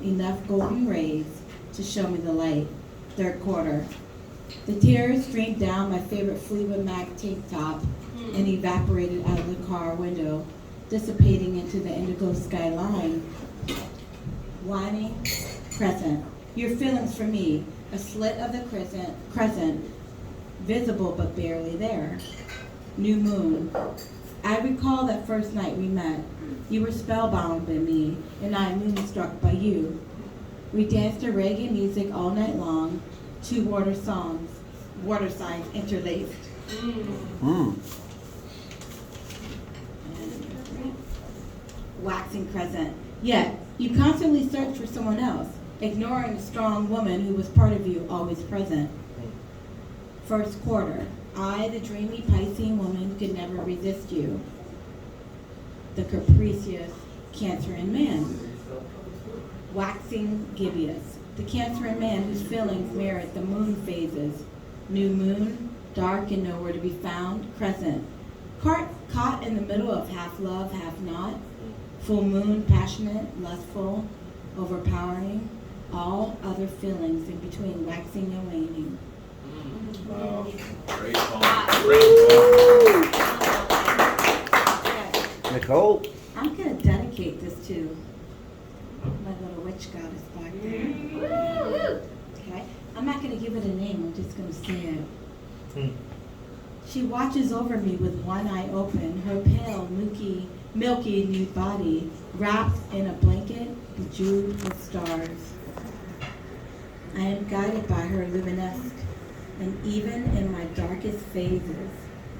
enough golden rays to show me the light. Third quarter. The tears streamed down my favorite Fleetwood Mac tank top and evaporated out of the car window, dissipating into the indigo skyline. Waning crescent. Your feelings for me, a slit of the crescent, visible but barely there. New moon. I recall that first night we met. You were spellbound by me, and I moonstruck by you. We danced to reggae music all night long, 2 water signs interlaced. Waxing crescent. Yet, you constantly search for someone else, ignoring the strong woman who was part of you, always present. First quarter. I, the dreamy Piscean woman, could never resist you. The capricious Cancerian man. Waxing gibbous. The Cancerian man whose feelings mirrored the moon phases. New moon, dark and nowhere to be found, crescent. Caught in the middle of half love, half not. Full moon, passionate, lustful, overpowering. All other feelings in between waxing and waning. Wow. Great poem. Nicole. I'm going to dedicate this to my little witch goddess back there. Okay? I'm not going to give it a name, I'm just going to say it. She watches over me with one eye open, her pale, milky nude body wrapped in a blanket bejeweled with stars. I am guided by her luminesque, and even in my darkest phases,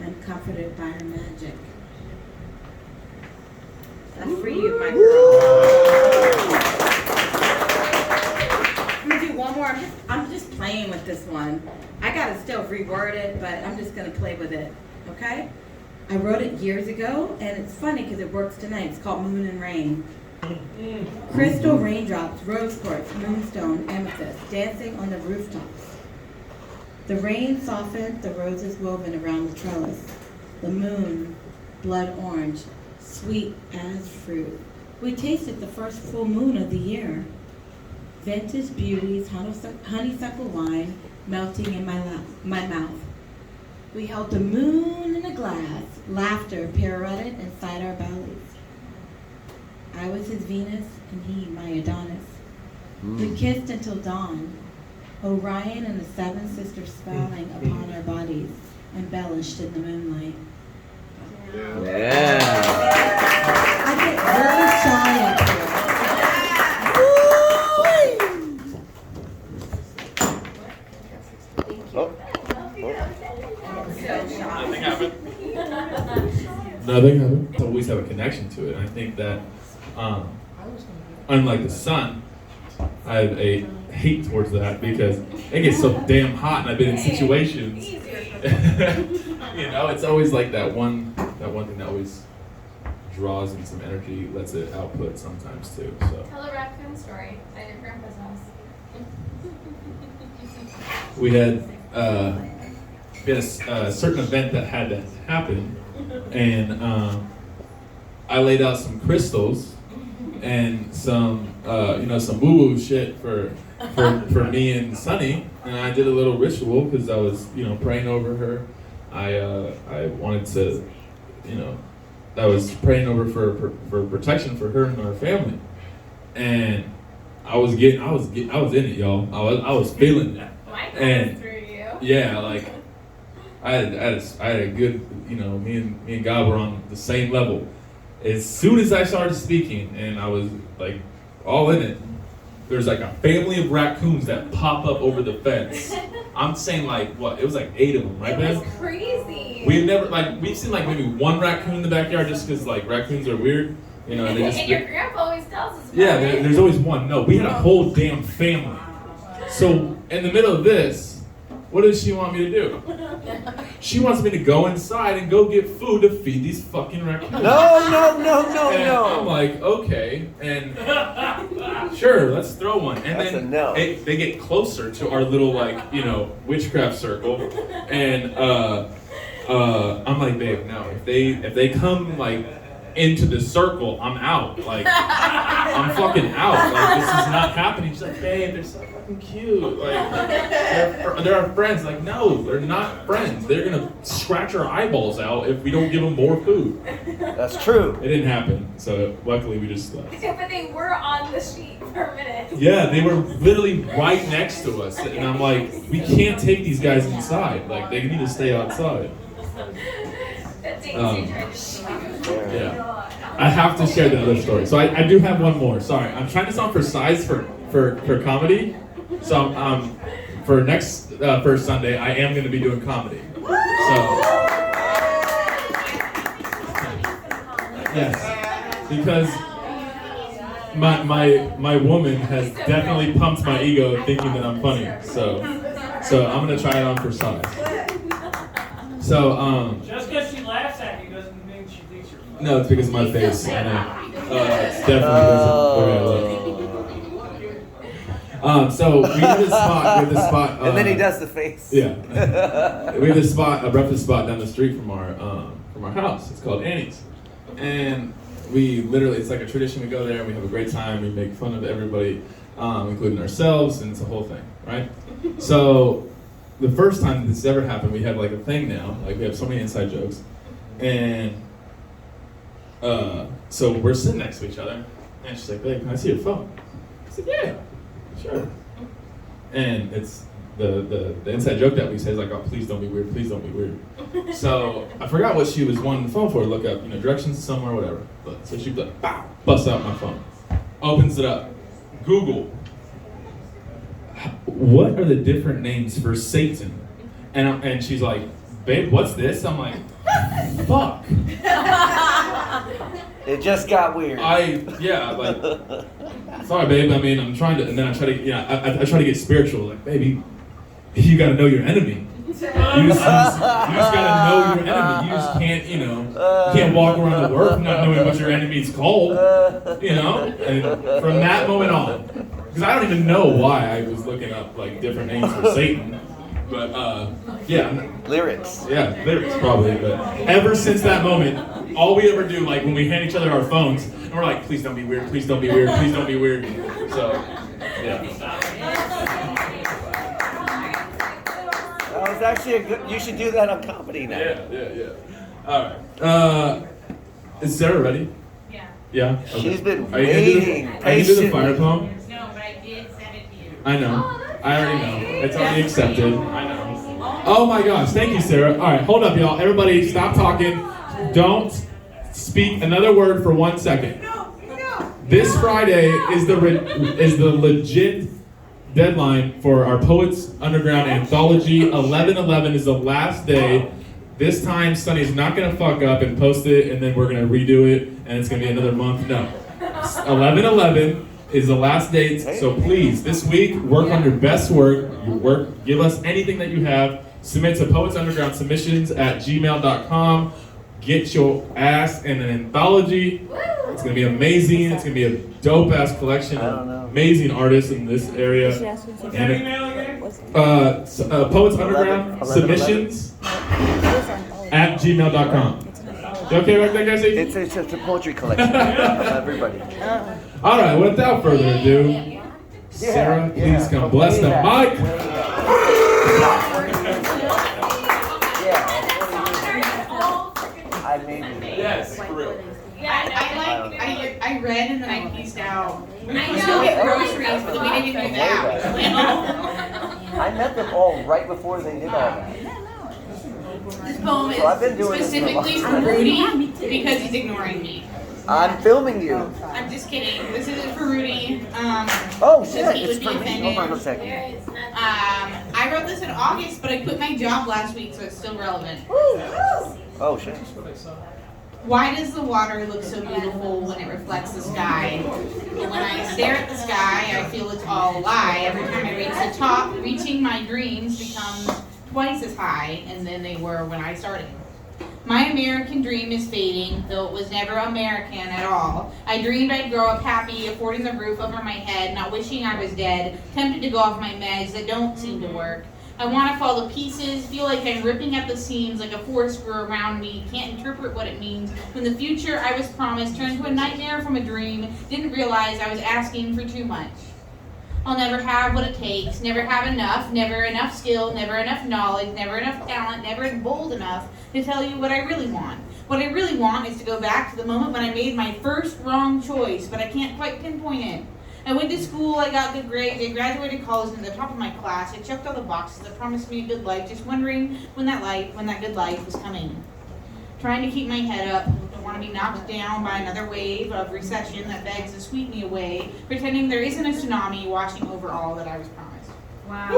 I'm comforted by her magic. That's for you, my girl. I'm gonna do one more. I'm just playing with this one. I gotta still reword it, but I'm just gonna play with it, okay? I wrote it years ago, and it's funny because it works tonight. It's called Moon and Rain. Crystal raindrops, rose quartz, moonstone, amethyst, dancing on the rooftops. The rain softened the roses woven around the trellis. The moon, blood orange, sweet as fruit. We tasted the first full moon of the year. Vintage beauties, honeysuckle wine melting in my mouth. We held the moon in a glass, laughter pirouetted inside our bellies. I was his Venus and he my Adonis. We kissed until dawn. Orion and the seven sisters spelling upon our bodies, embellished in the moonlight. Yeah. I get really shy up here. Nothing happened. Nothing happened. I always have a connection to it. And I think that, unlike the sun, I have a hate towards that because it gets so damn hot, and I've been in situations. You know, it's always like that one thing that always draws in some energy, lets it output sometimes too. So. Tell a raccoon story at your grandpa's house. We had a certain event that had to happen, and I laid out some crystals and some some woo-woo shit for me and Sunny, and I did a little ritual because I was praying over her. I wanted to I was praying over for protection for her and our family, and I was in it, y'all. I was feeling that. And through you. Yeah, like I had a good, me and God were on the same level. As soon as I started speaking and I was like all in it, there's like a family of raccoons that pop up over the fence. I'm saying like what? It was like 8 of them, right, man? It was crazy. We've seen like maybe one raccoon in the backyard just because like raccoons are weird, They just. And your grandpa always tells us. Yeah, there's always one. No, we had a whole damn family. So in the middle of this, what does she want me to do? She wants me to go inside and go get food to feed these fucking raccoons. No. I'm like, okay, and sure, let's throw one. And That's then a no. they get closer to our little witchcraft circle, and I'm like, babe, no, if they come like into the circle, I'm out. Like, I'm fucking out. Like, this is not happening. She's like, babe, they're so fucking cute. Like, they're our friends. Like, no, they're not friends. They're gonna scratch our eyeballs out if we don't give them more food. That's true. It didn't happen. So luckily we just left. But they were on the sheet for a minute. Yeah, they were literally right next to us, and I'm like, we can't take these guys inside. Like, they need to stay outside. Yeah, I have to share the other story. So I do have one more. Sorry, I'm trying this on for size for comedy. So for next first Sunday, I am going to be doing comedy. So yes, because my woman has definitely pumped my ego thinking that I'm funny. So I'm going to try it on for size. So just because she laughs at you doesn't mean she thinks you're funny. No, it's because of my face. I know. It's definitely so we have this spot. And then he does the face. Yeah. We have this spot, a breakfast spot down the street from our house. It's called Annie's, and we literally, it's like a tradition. We go there and we have a great time. We make fun of everybody, including ourselves, and it's a whole thing, right? So the first time this ever happened, we have like a thing now. Like, we have so many inside jokes, and so we're sitting next to each other, and she's like, "Babe, can I see your phone?" I said, "Yeah, sure." And it's the inside joke that we say is like, "Oh, please don't be weird, please don't be weird." So I forgot what she was wanting the phone for. Look up, directions to somewhere, whatever. But so she'd be like, "Bow!" Busts out my phone, opens it up, Google. What are the different names for Satan? And she's like, "Babe, what's this?" I'm like, "Fuck." It just got weird. Sorry, babe. I mean, I'm trying to, and then I try to, I try to get spiritual. Like, baby, you gotta know your enemy. You just gotta know your enemy. You just can't, you can't walk around the world not knowing what your enemy's called. And from that moment on, because I don't even know why I was looking up like different names for Satan, but lyrics. Yeah, lyrics probably. But ever since that moment, all we ever do, like when we hand each other our phones, and we're like, "Please don't be weird. Please don't be weird. Please don't be weird." So That was actually a good. You should do that on comedy now. Yeah. All right. Is Sarah ready? Yeah. Yeah. Okay. She's been Are you gonna do the fire poem? No, but I did send it to you. I know. I already know. It's already accepted. I know. Oh my gosh. Thank you, Sarah. All right. Hold up, y'all. Everybody, stop talking. Don't speak another word for 1 second. This Friday is the legit deadline for our Poets Underground anthology. 11/11 is the last day. This time, Sunny's not gonna fuck up and post it, and then we're gonna redo it, and it's gonna be another month. No, 11/11 is the last date. So please, this week, work on your best work. Give us anything that you have. Submit to Poets Underground submissions at gmail.com. Get your ass in an anthology. It's gonna be amazing. It's gonna be a dope ass collection of amazing artists in this area. And Poets Underground submissions at gmail.com. You okay with that, guys? It's a poetry collection of everybody. All right. Without further ado, Sarah, please come bless the mic. I made it. Yes, for real. I read and then I pieced out. I still get groceries, but we didn't even do that. I met them all right before they did all that. This poem So I've been doing is this for a long specifically time. for Rudy because he's ignoring me. I'm filming you. I'm just kidding. This isn't for Rudy. Oh because shit, he it's would be for me. offended. Hold on a second. I wrote this in August, but I quit my job last week, so it's still relevant. Oh shit. Why does the water look so beautiful when it reflects the sky? And when I stare at the sky, I feel it's all a lie. Every time I reach the top, reaching my dreams becomes twice as high than they were when I started. My American dream is fading, though it was never American at all. I dreamed I'd grow up happy, affording the roof over my head, not wishing I was dead, tempted to go off my meds that don't seem to work. I want to fall to pieces, feel like I'm ripping at the seams like a forest grew around me, can't interpret what it means. When the future I was promised turned to a nightmare from a dream, didn't realize I was asking for too much. I'll never have what it takes, never have enough, never enough skill, never enough knowledge, never enough talent, never bold enough to tell you what I really want. What I really want is to go back to the moment when I made my first wrong choice, but I can't quite pinpoint it. I went to school, I got good grades, I graduated college and at the top of my class. I checked all the boxes that promised me a good life, just wondering when that good life was coming. Trying to keep my head up, don't want to be knocked down by another wave of recession that begs to sweep me away, pretending there isn't a tsunami washing over all that I was promised. Wow.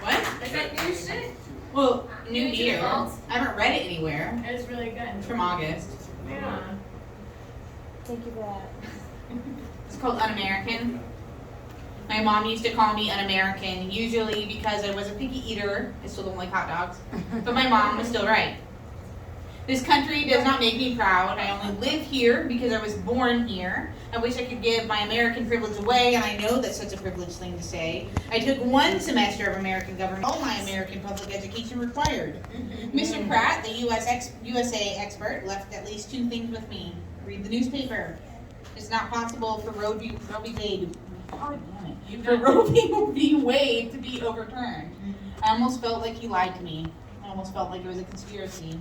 What? Is that new shit? Well, new New to year. adults? I haven't read it anywhere. It was really good. It's from August. Yeah. Thank you for that. It's called Un-American. My mom used to call me Un-American, usually because I was a picky eater. I still don't like hot dogs. But my mom was still right. This country does not make me proud. I only live here because I was born here. I wish I could give my American privilege away, and I know that's such a privileged thing to say. I took 1 semester of American government, all my American public education required. Mr. Pratt, the USA expert, left at least 2 things with me. Read the newspaper. It's not possible for Roe v. Wade to be overturned. I almost felt like he lied to me. I almost felt like it was a conspiracy.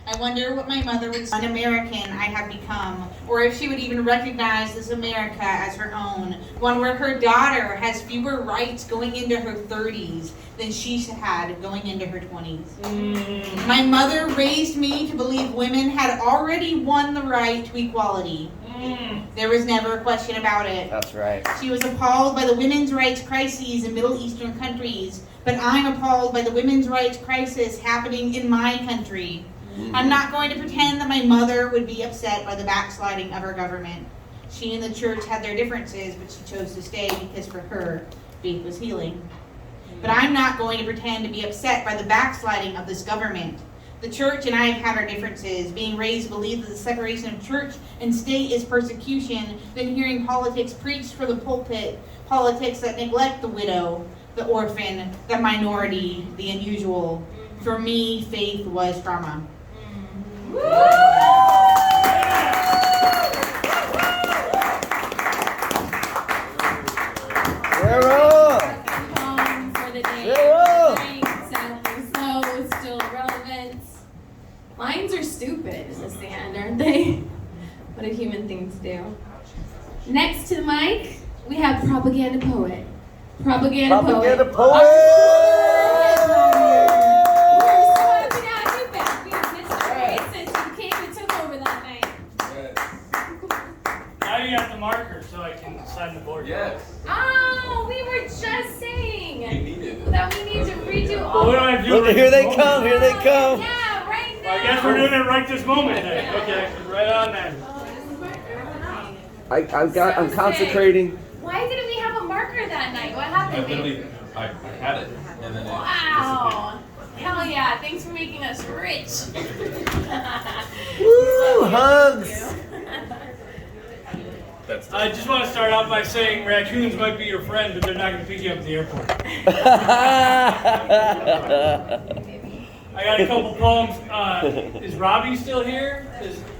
I wonder what my mother would say, un-American I have become, or if she would even recognize this America as her own, one where her daughter has fewer rights going into her 30s than she had going into her 20s. My mother raised me to believe women had already won the right to equality. There was never a question about it. That's right. She was appalled by the women's rights crises in Middle Eastern countries, but I'm appalled by the women's rights crisis happening in my country. I'm not going to pretend that my mother would be upset by the backsliding of her government. She and the church had their differences, but she chose to stay because for her, faith was healing. But I'm not going to pretend to be upset by the backsliding of this government. The church and I have had our differences. Being raised to believe that the separation of church and state is persecution, then hearing politics preached from the pulpit, politics that neglect the widow, the orphan, the minority, the unusual. For me, faith was trauma. Lines are stupid in the sand, aren't they? What a human thing to do. Next to the mic, we have Propaganda Poet. Propaganda Poet. Propaganda Poet! We're so happy to have you back. We have missed our great since you came and took over that night. Now you got the marker so I can sign the board. Yes. Oh, we were just saying needed that we need to redo all. Well, we don't have to do Look, it here they right come, here they come. Yeah, right now. Well, I guess we're doing it right this moment then. Okay, right on then. I'm consecrating. Why didn't we have a marker that night? What happened? I had it, and then Wow. Hell yeah. Thanks for making us rich. Woo, hugs. I just want to start out by saying raccoons might be your friend, but they're not going to pick you up at the airport. I got a couple poems. Is Robbie still here?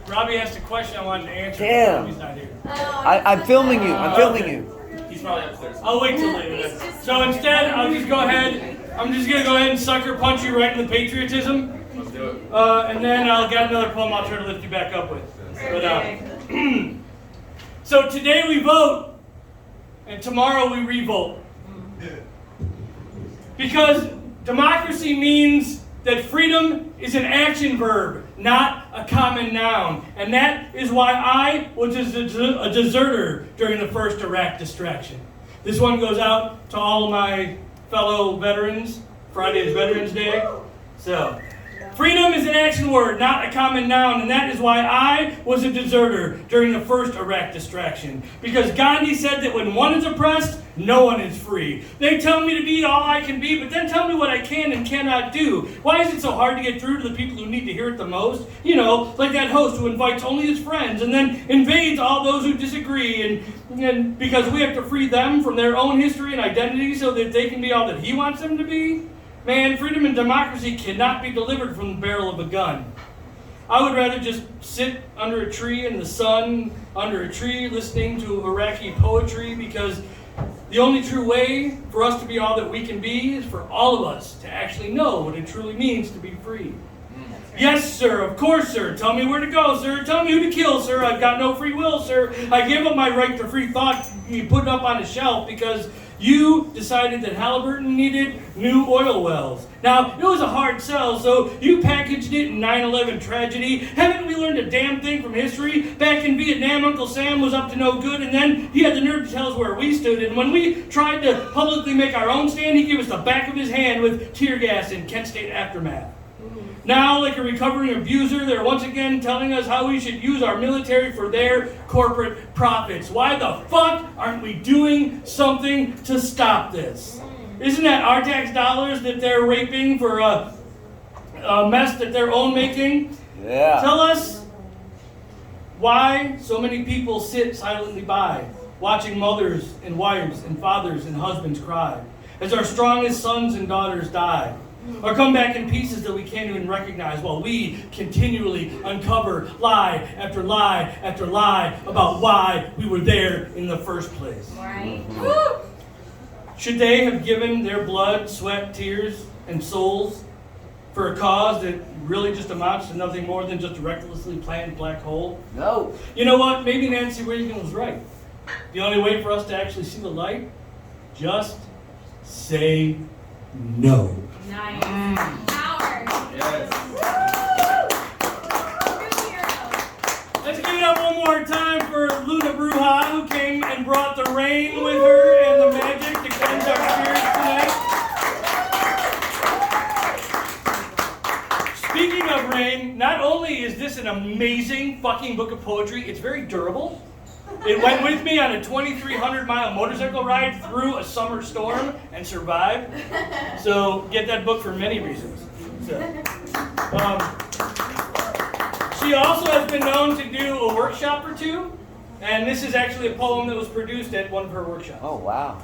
Robbie asked a question I wanted to answer. Damn. Robbie's not here. I'm filming you. I'm filming you. He's probably upstairs. I'll wait till later then. So instead, I'll just go ahead. I'm just going to go ahead and sucker punch you right in the patriotism. let's do it. And then I'll get another poem I'll try to lift you back up with. But, so today we vote, and tomorrow we revolt. Because democracy means that freedom is an action verb, not a common noun. And that is why I was a deserter during the first Iraq distraction. This one goes out to all of my fellow veterans. Friday is Veterans Day. So, freedom is an action word, not a common noun, and that is why I was a deserter during the first Iraq distraction. Because Gandhi said that when one is oppressed, no one is free. They tell me to be all I can be, but then tell me what I can and cannot do. Why is it so hard to get through to the people who need to hear it the most? You know, like that host who invites only his friends and then invades all those who disagree, and because we have to free them from their own history and identity so that they can be all that he wants them to be? Man, freedom and democracy cannot be delivered from the barrel of a gun. I would rather just sit under a tree in the sun, under a tree, listening to Iraqi poetry, because the only true way for us to be all that we can be is for all of us to actually know what it truly means to be free. Yes, sir. Of course, sir. Tell me where to go, sir. Tell me who to kill, sir. I've got no free will, sir. I gave up my right to free thought. You put it up on a shelf because you decided that Halliburton needed new oil wells. Now, it was a hard sell, so you packaged it in 9/11 tragedy. Haven't we learned a damn thing from history? Back in Vietnam, Uncle Sam was up to no good, and then he had the nerve to tell us where we stood. And when we tried to publicly make our own stand, he gave us the back of his hand with tear gas in Kent State aftermath. Now, like a recovering abuser, they're once again telling us how we should use our military for their corporate profits. Why the fuck aren't we doing something to stop this? Isn't that our tax dollars that they're raping for a mess that they're own making? Yeah. Tell us why so many people sit silently by, watching mothers and wives and fathers and husbands cry, as our strongest sons and daughters die, or come back in pieces that we can't even recognize, while we continually uncover lie after lie after lie about why we were there in the first place. Right. Should they have given their blood, sweat, tears, and souls for a cause that really just amounts to nothing more than just a recklessly planned black hole? No. You know what? Maybe Nancy Reagan was right. The only way for us to actually see the light, just say no. Nice. Power. Yes. Let's give it up one more time for Luna Bruja, who came and brought the rain with her and the magic to cleanse our spirits tonight. Speaking of rain, not only is this an amazing fucking book of poetry, it's very durable. It went with me on a 2,300-mile motorcycle ride through a summer storm and survived. So get that book for many reasons. So, she also has been known to do a workshop or two, and this is actually a poem that was produced at one of her workshops. Oh, wow.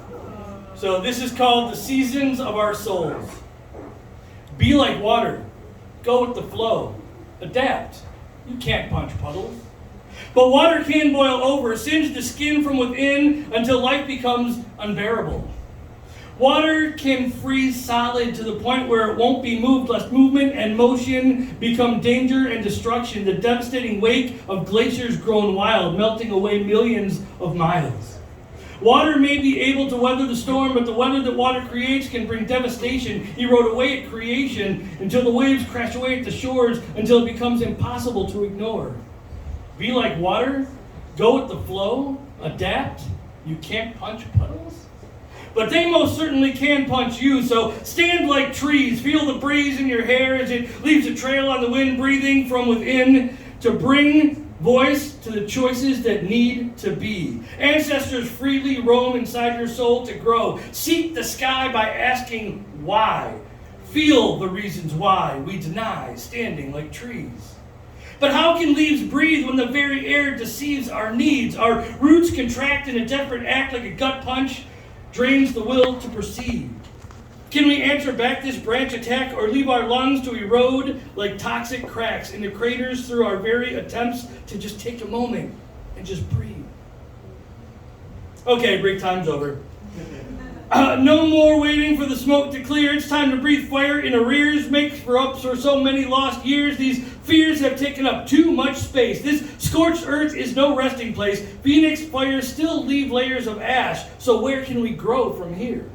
So this is called The Seasons of Our Souls. Be like water. Go with the flow. Adapt. You can't punch puddles. But water can boil over, singe the skin from within until life becomes unbearable. Water can freeze solid to the point where it won't be moved, lest movement and motion become danger and destruction. The devastating wake of glaciers grown wild, melting away millions of miles. Water may be able to weather the storm, but the weather that water creates can bring devastation, erode away at creation, until the waves crash away at the shores, until it becomes impossible to ignore. Be like water, go with the flow, adapt. You can't punch puddles, but they most certainly can punch you. So stand like trees, feel the breeze in your hair as it leaves a trail on the wind, breathing from within to bring voice to the choices that need to be. Ancestors freely roam inside your soul to grow. Seek the sky by asking why. Feel the reasons why we deny standing like trees. But how can leaves breathe when the very air deceives our needs? Our roots contract in a desperate act like a gut punch drains the will to perceive. Can we answer back this branch attack, or leave our lungs to erode like toxic cracks into craters through our very attempts to just take a moment and just breathe? Okay, break time's over. No more waiting for the smoke to clear. It's time to breathe fire in arrears, make up for so many lost years. These fears have taken up too much space. This scorched earth is no resting place. Phoenix fires still leave layers of ash. So where can we grow from here?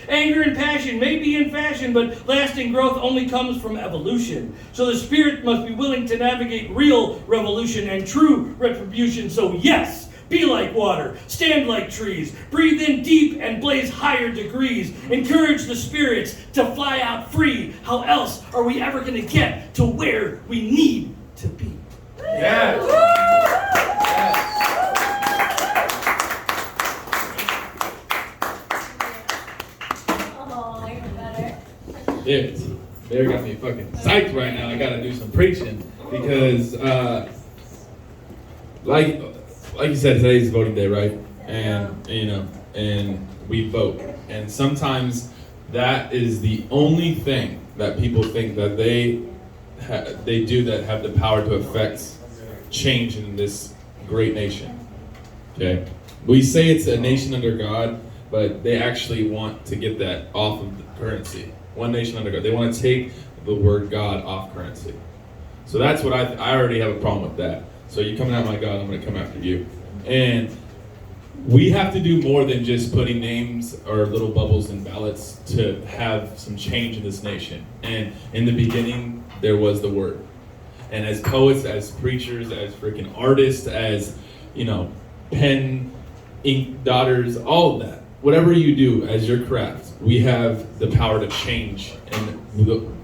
Anger and passion may be in fashion, but lasting growth only comes from evolution. So the spirit must be willing to navigate real revolution and true retribution. So yes, be like water, stand like trees, breathe in deep and blaze higher degrees. Encourage the spirits to fly out free. How else are we ever going to get to where we need to be? Yes. Oh, even better. They got me fucking psyched right now. I gotta do some preaching because, like you said, today's voting day, right? And and we vote. And sometimes that is the only thing that people think that they do that have the power to affect change in this great nation. Okay, we say it's a nation under God, but they actually want to get that off of the currency. One nation under God. They want to take the word God off currency. So that's what I already have a problem with that. So you're coming at my God, I'm going to come after you. And we have to do more than just putting names or little bubbles in ballots to have some change in this nation. And in the beginning, there was the word. And as poets, as preachers, as freaking artists, as, pen, ink daughters, all of that, whatever you do as your craft, we have the power to change, and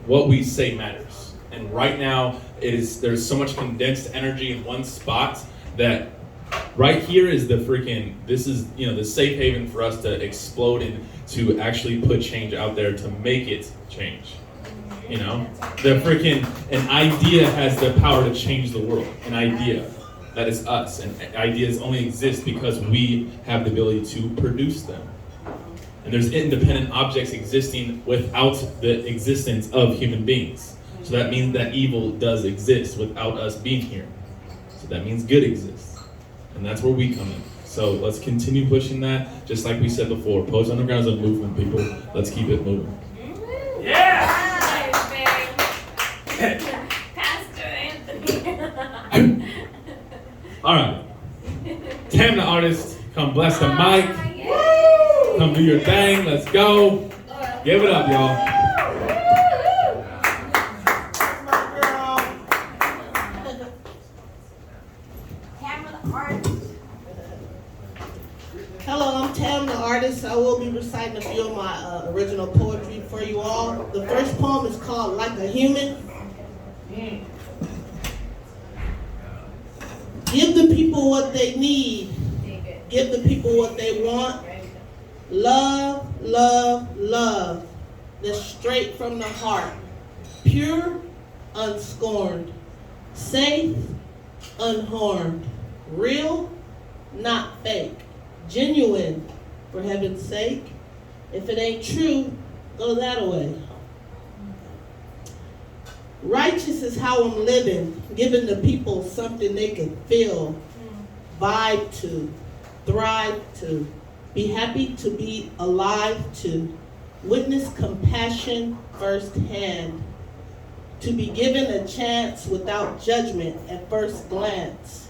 what we say matters. And right now, there's so much condensed energy in one spot that right here is this is the safe haven for us to explode and to actually put change out there to make it change. An idea has the power to change the world. An idea. That is us. And ideas only exist because we have the ability to produce them. And there's independent objects existing without the existence of human beings. So that means that evil does exist without us being here. So that means good exists. And that's where we come in. So let's continue pushing that. Just like we said before, Poets Underground is a movement, people. Let's keep it moving. Yeah! Pastor Anthony. All right. Tam the artist, come bless the mic. Come do your thing. Let's go. Give it up, y'all. Hello, I'm Tam the artist. I will be reciting a few of my original poetry for you all. The first poem is called Like a Human. Give the people what they need. Give the people what they want. Love, love, love. That's straight from the heart. Pure, unscorned. Safe, unharmed. Real, not fake. Genuine, for heaven's sake. If it ain't true, go that way. Righteous is how I'm living, giving the people something they can feel, vibe to, thrive to, be happy to be alive to. witnessed compassion firsthand, to be given a chance without judgment at first glance,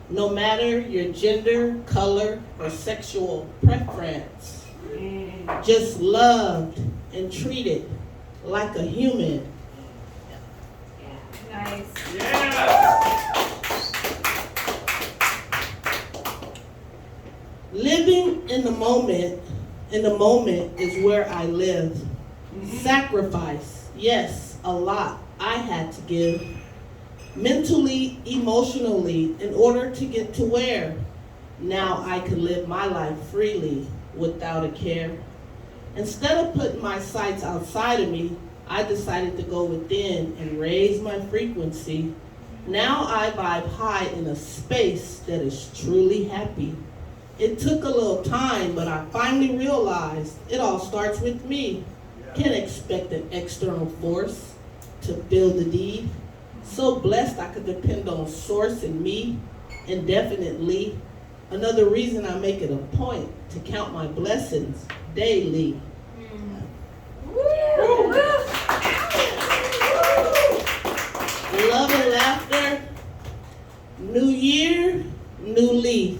no matter your gender, color, or sexual preference, just loved and treated like a human. Nice. Living in the moment is where I live. Sacrifice, yes, a lot I had to give. Mentally, emotionally, in order to get to where now I can live my life freely without a care. Instead of putting my sights outside of me, I decided to go within and raise my frequency. Now I vibe high in a space that is truly happy. It took a little time, but I finally realized it all starts with me. Can't expect an external force to build the deed. So blessed I could depend on source and me indefinitely. Another reason I make it a point to count my blessings daily. Love and laughter, new year, new leaf.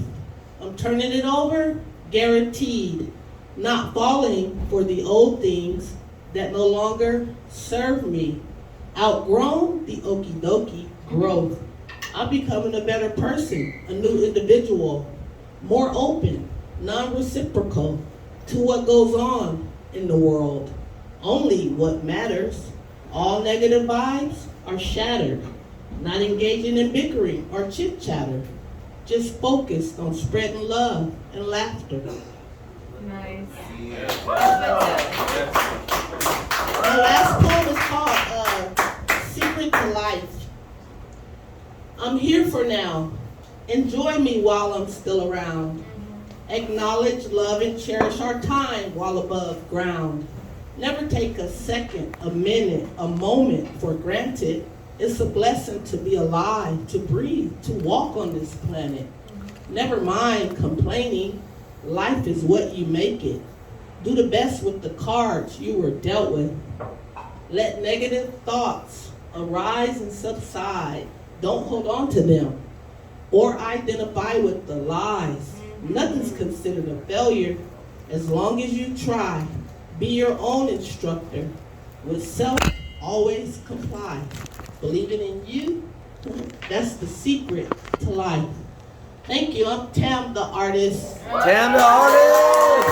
I'm turning it over, guaranteed. Not falling for the old things that no longer serve me. Outgrown the okie dokie growth. I'm becoming a better person, a new individual, more open, non-reciprocal to what goes on in the world. Only what matters. All negative vibes are shattered. Not engaging in bickering or chit-chatter. Just focused on spreading love and laughter. Nice. My last poem is called Secret to Life. I'm here for now. Enjoy me while I'm still around. Acknowledge, love, and cherish our time while above ground. Never take a second, a minute, a moment for granted. It's a blessing to be alive, to breathe, to walk on this planet. Never mind complaining. Life is what you make it. Do the best with the cards you were dealt with. Let negative thoughts arise and subside. Don't hold on to them or identify with the lies. Nothing's considered a failure as long as you try. Be your own instructor. With self, always comply. Believing in you, that's the secret to life. Thank you. I'm Tam the artist. Tam the artist!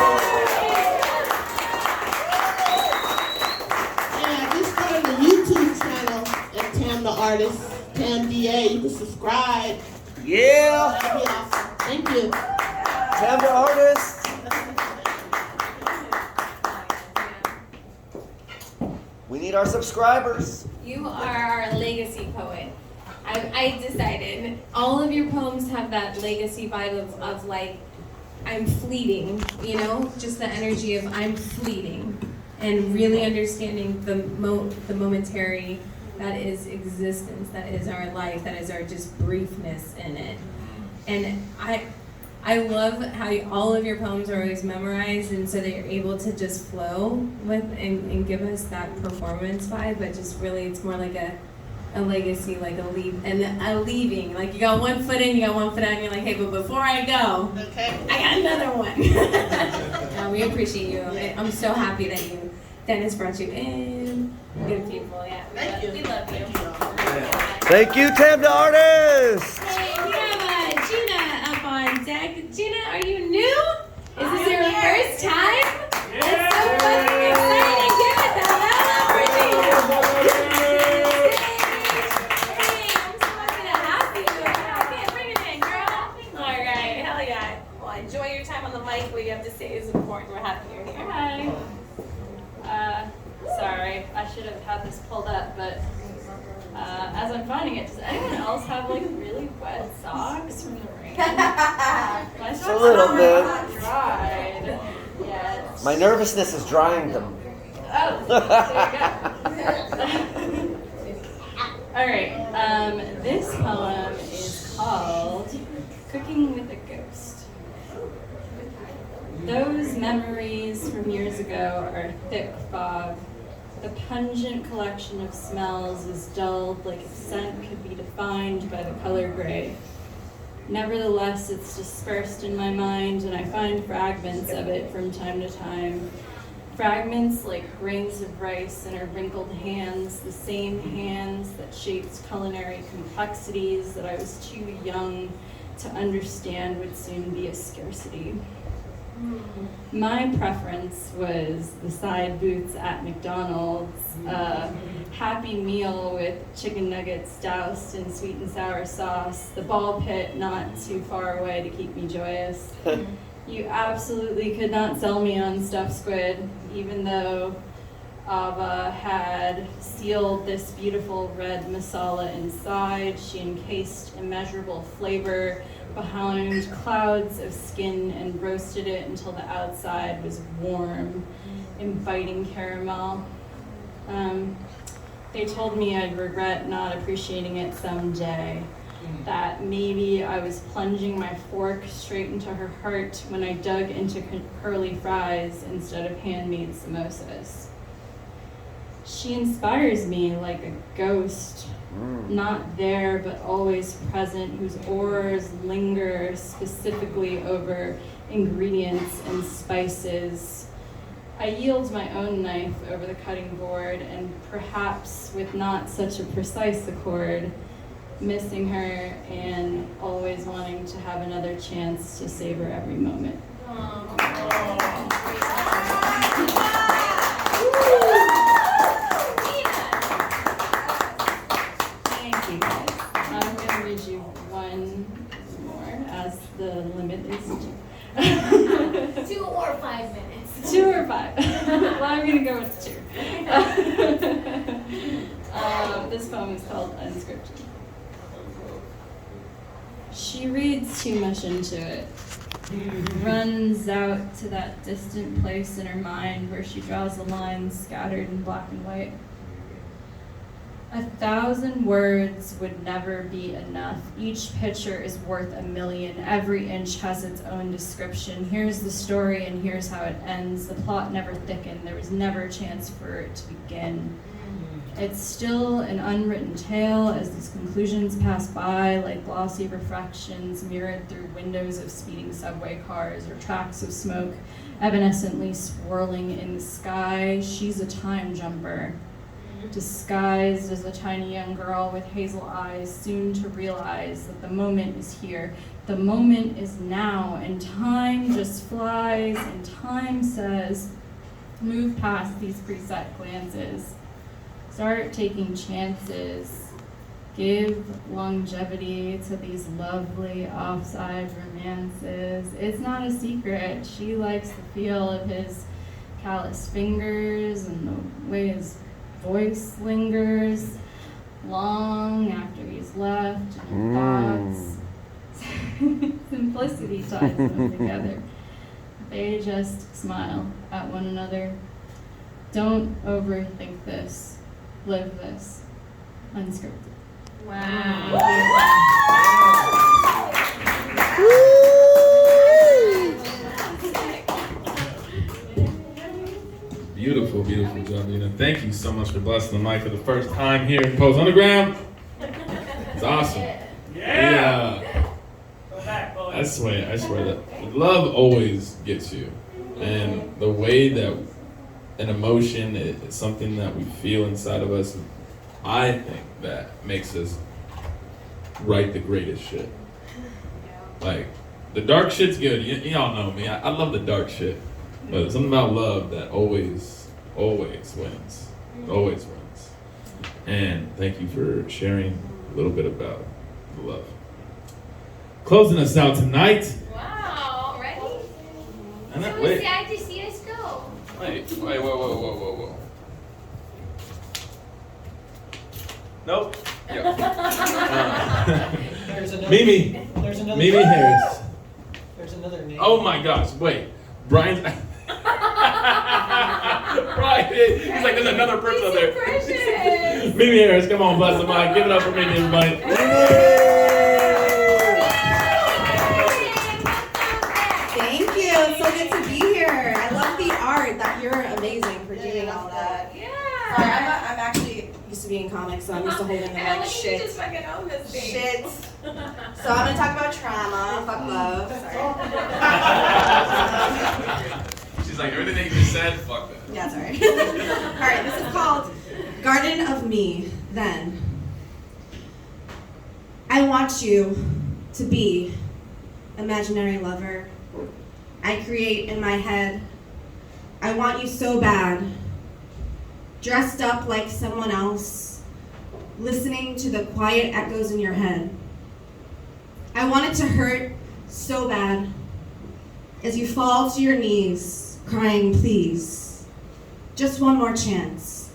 And I just started a YouTube channel at Tam the artist, Tam DA. You can subscribe. Yeah! That'd be awesome. Thank you. Tam the artist! We need our subscribers. You are our legacy poet. I decided all of your poems have that legacy vibe of like, I'm fleeting, you know? Just the energy of I'm fleeting and really understanding the momentary that is existence, that is our life, that is our just briefness in it. And I love how all of your poems are always memorized, and so that you're able to just flow with and give us that performance vibe, but just really it's more like a legacy, like a leaving. Like you got one foot in, you got one foot out, and you're like, hey, but before I go, okay, I got another one. We appreciate you. I'm so happy that Dennis brought you in. Good people, yeah. We love you. Thank you, Tam the artist! Hey, we have Gina up on deck. Gina, are you new? Is this your first time? It's so fucking exciting. Give it the hell up for Gina. Hey, I'm so happy to have you. Okay, bring it in, girl. All right, hell yeah. Well, enjoy your time on the mic. What you have to say is important. We're happy you're here. Hi. Sorry, I should have had this pulled up, but as I'm finding it, does anyone else have like really wet socks from the rain? My socks a little are bit. not dried yet. My nervousness is drying them. Oh, there you go. All right, this poem is called Cooking with a Ghost. Those memories from years ago ago are thick fog. The pungent collection of smells is dulled like its scent could be defined by the color gray. Nevertheless, it's dispersed in my mind, and I find fragments of it from time to time. Fragments like grains of rice in her wrinkled hands, the same hands that shaped culinary complexities that I was too young to understand would soon be a scarcity. My preference was the side booths at McDonald's, a Happy Meal with chicken nuggets doused in sweet and sour sauce, the ball pit not too far away to keep me joyous. You absolutely could not sell me on stuffed squid, even though Ava had sealed this beautiful red masala inside. She encased immeasurable flavor behind clouds of skin and roasted it until the outside was warm, inviting caramel. They told me I'd regret not appreciating it someday, that maybe I was plunging my fork straight into her heart when I dug into curly fries instead of handmade samosas. She inspires me like a ghost, not there but always present, whose auras linger specifically over ingredients and spices. I yield my own knife over the cutting board, and perhaps with not such a precise accord, missing her and always wanting to have another chance to savor every moment. Thank you guys. I'm going to read you one more, as the limit is 2. 2 or 5 minutes. 2 or 5. Well, I'm going to go with 2. This poem is called Unscripted. She reads too much into it, runs out to that distant place in her mind where she draws the lines scattered in black and white. 1,000 words would never be enough. Each picture is worth 1,000,000. Every inch has its own description. Here's the story and here's how it ends. The plot never thickened. There was never a chance for it to begin. It's still an unwritten tale as these conclusions pass by like glossy reflections mirrored through windows of speeding subway cars or tracks of smoke evanescently swirling in the sky. She's a time jumper, disguised as a tiny young girl with hazel eyes, soon to realize that the moment is here. The moment is now, and time just flies, and time says, move past these preset glances. Start taking chances. Give longevity to these lovely offside romances. It's not a secret. She likes the feel of his callous fingers and the way his voice lingers long after he's left in her thoughts. Simplicity ties them together. They just smile at one another. Don't overthink this. Live this. Unscripted. Wow. Beautiful, beautiful job, Nina. Thank you so much for blessing the mic for the first time here in Pose Underground. It's awesome. Yeah. I swear that love always gets you. And the way that an emotion is something that we feel inside of us, I think that makes us write the greatest shit. Like, the dark shit's good. Y'all know me. I love the dark shit. But it's something about love that always wins. Always wins. And thank you for sharing a little bit about the love. Closing us out tonight. Wow, already? And So wait. sad to see us go. Whoa. Nope. Yep. There's another, Mimi. There's another. Mimi Harris. There's another name. Oh my gosh, wait. Brian's. Brian, he's like, there's another person up there. Precious. Mimi Harris, come on, bless the mic. Give it up for Mimi, everybody. Thank you. It's so good to be here. I love the art that you're to being comic, so I'm used to holding the And mic. look at you just fucking own this thing. Shit. So I'm gonna talk about trauma. Fuck love. Sorry. She's like, everything that you just said, fuck that. Yeah, sorry. Alright, this is called Garden of Me, Then. I want you to be imaginary lover I create in my head. I want you so bad, dressed up like someone else, listening to the quiet echoes in your head. I want it to hurt so bad as you fall to your knees, crying, please, just one more chance.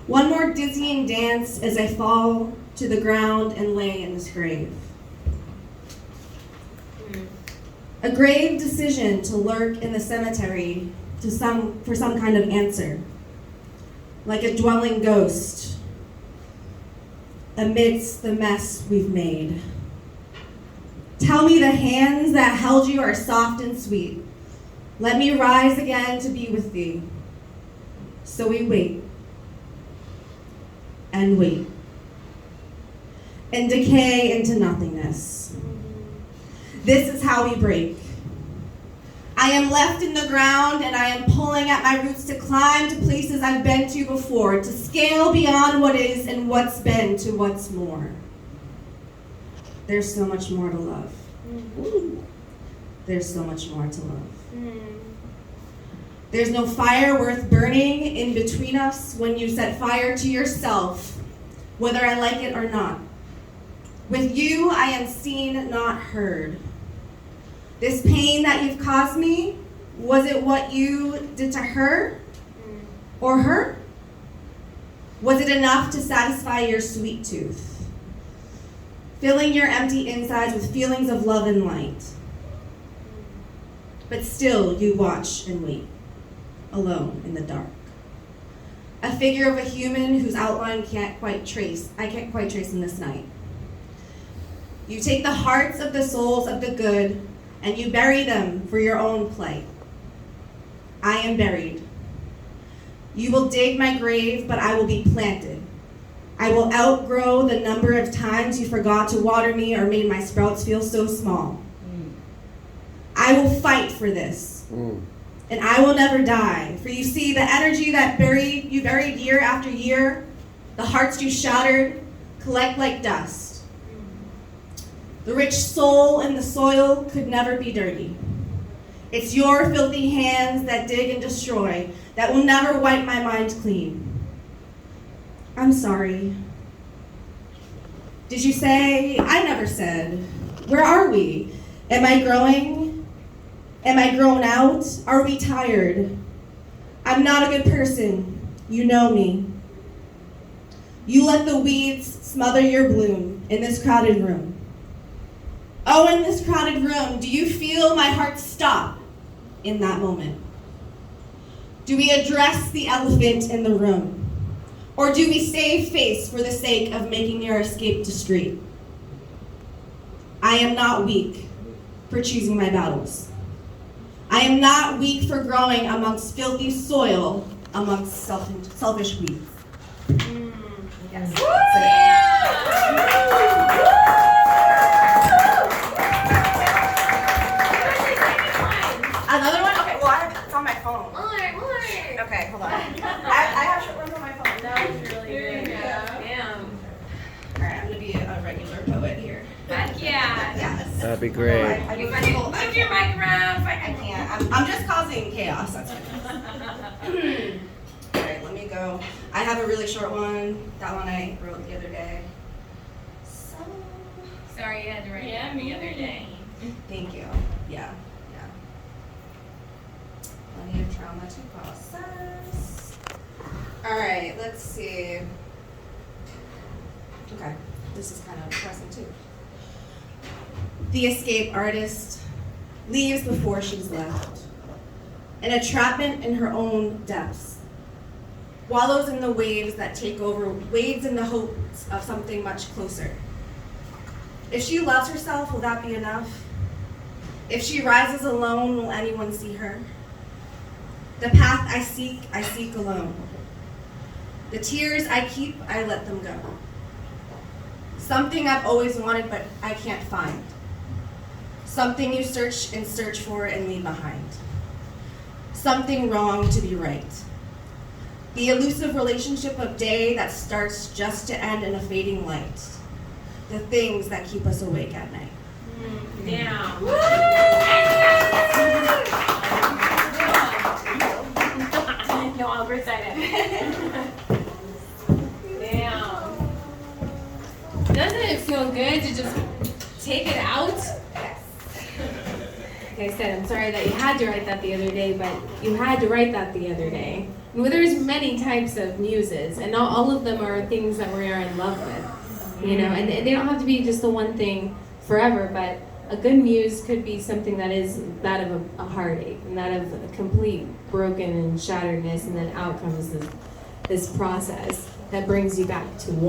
One more dizzying dance as I fall to the ground and lay in this grave. A grave decision to lurk in the cemetery for some kind of answer, like a dwelling ghost amidst the mess we've made. Tell me the hands that held you are soft and sweet. Let me rise again to be with thee. So we wait and wait and decay into nothingness. This is how we break. I am left in the ground and I am pulling at my roots to climb to places I've been to before, to scale beyond what is and what's been to what's more. There's so much more to love. There's so much more to love. There's no fire worth burning in between us when you set fire to yourself, whether I like it or not. With you, I am seen, not heard. This pain that you've caused me, was it what you did to her or her? Was it enough to satisfy your sweet tooth, filling your empty insides with feelings of love and light? But still, you watch and wait, alone in the dark. A figure of a human whose outline I can't quite trace in this night. You take the hearts of the souls of the good and you bury them for your own plight. I am buried. You will dig my grave, but I will be planted. I will outgrow the number of times you forgot to water me or made my sprouts feel so small. I will fight for this. And I will never die. For you see, the energy that you buried year after year, the hearts you shattered, collect like dust. The rich soul in the soil could never be dirty. It's your filthy hands that dig and destroy that will never wipe my mind clean. I'm sorry. Did you say? I never said. Where are we? Am I growing? Am I grown out? Are we tired? I'm not a good person. You know me. You let the weeds smother your bloom in this crowded room. Oh, in this crowded room, do you feel my heart stop in that moment? Do we address the elephant in the room? Or do we save face for the sake of making your escape discreet? I am not weak for choosing my battles. I am not weak for growing amongst filthy soil, amongst selfish weeds. Yes. Another one? Okay, well, it's on my phone. Okay, hold on. I have short ones on my phone. That was really good. Damn. Alright, I'm gonna be a regular poet here. Heck yeah. Yes. That'd be great. You move your mic around. I can't. I'm just causing chaos. That's what it is. Alright, let me go. I have a really short one. That one I wrote the other day. So. Sorry you had to write that the other day. Thank you. Yeah. Plenty of trauma to process. Alright, let's see. Okay, this is kind of depressing too. The escape artist leaves before she's left. An entrapment in her own depths. Wallows in the waves that take over, wades in the hopes of something much closer. If she loves herself, will that be enough? If she rises alone, will anyone see her? The path I seek alone. The tears I keep, I let them go. Something I've always wanted but I can't find. Something you search and search for and leave behind. Something wrong to be right. The elusive relationship of day that starts just to end in a fading light. The things that keep us awake at night. Yeah. No, I'll recite it. Damn. Doesn't it feel good to just take it out? Like I said, I'm sorry that you had to write that the other day, but you had to write that the other day. Well, there's many types of muses, and not all of them are things that we are in love with, you know, and they don't have to be just the one thing forever, but a good muse could be something that is that of a heartache, and that of a complete broken and shatteredness, and then out comes this process that brings you back to one.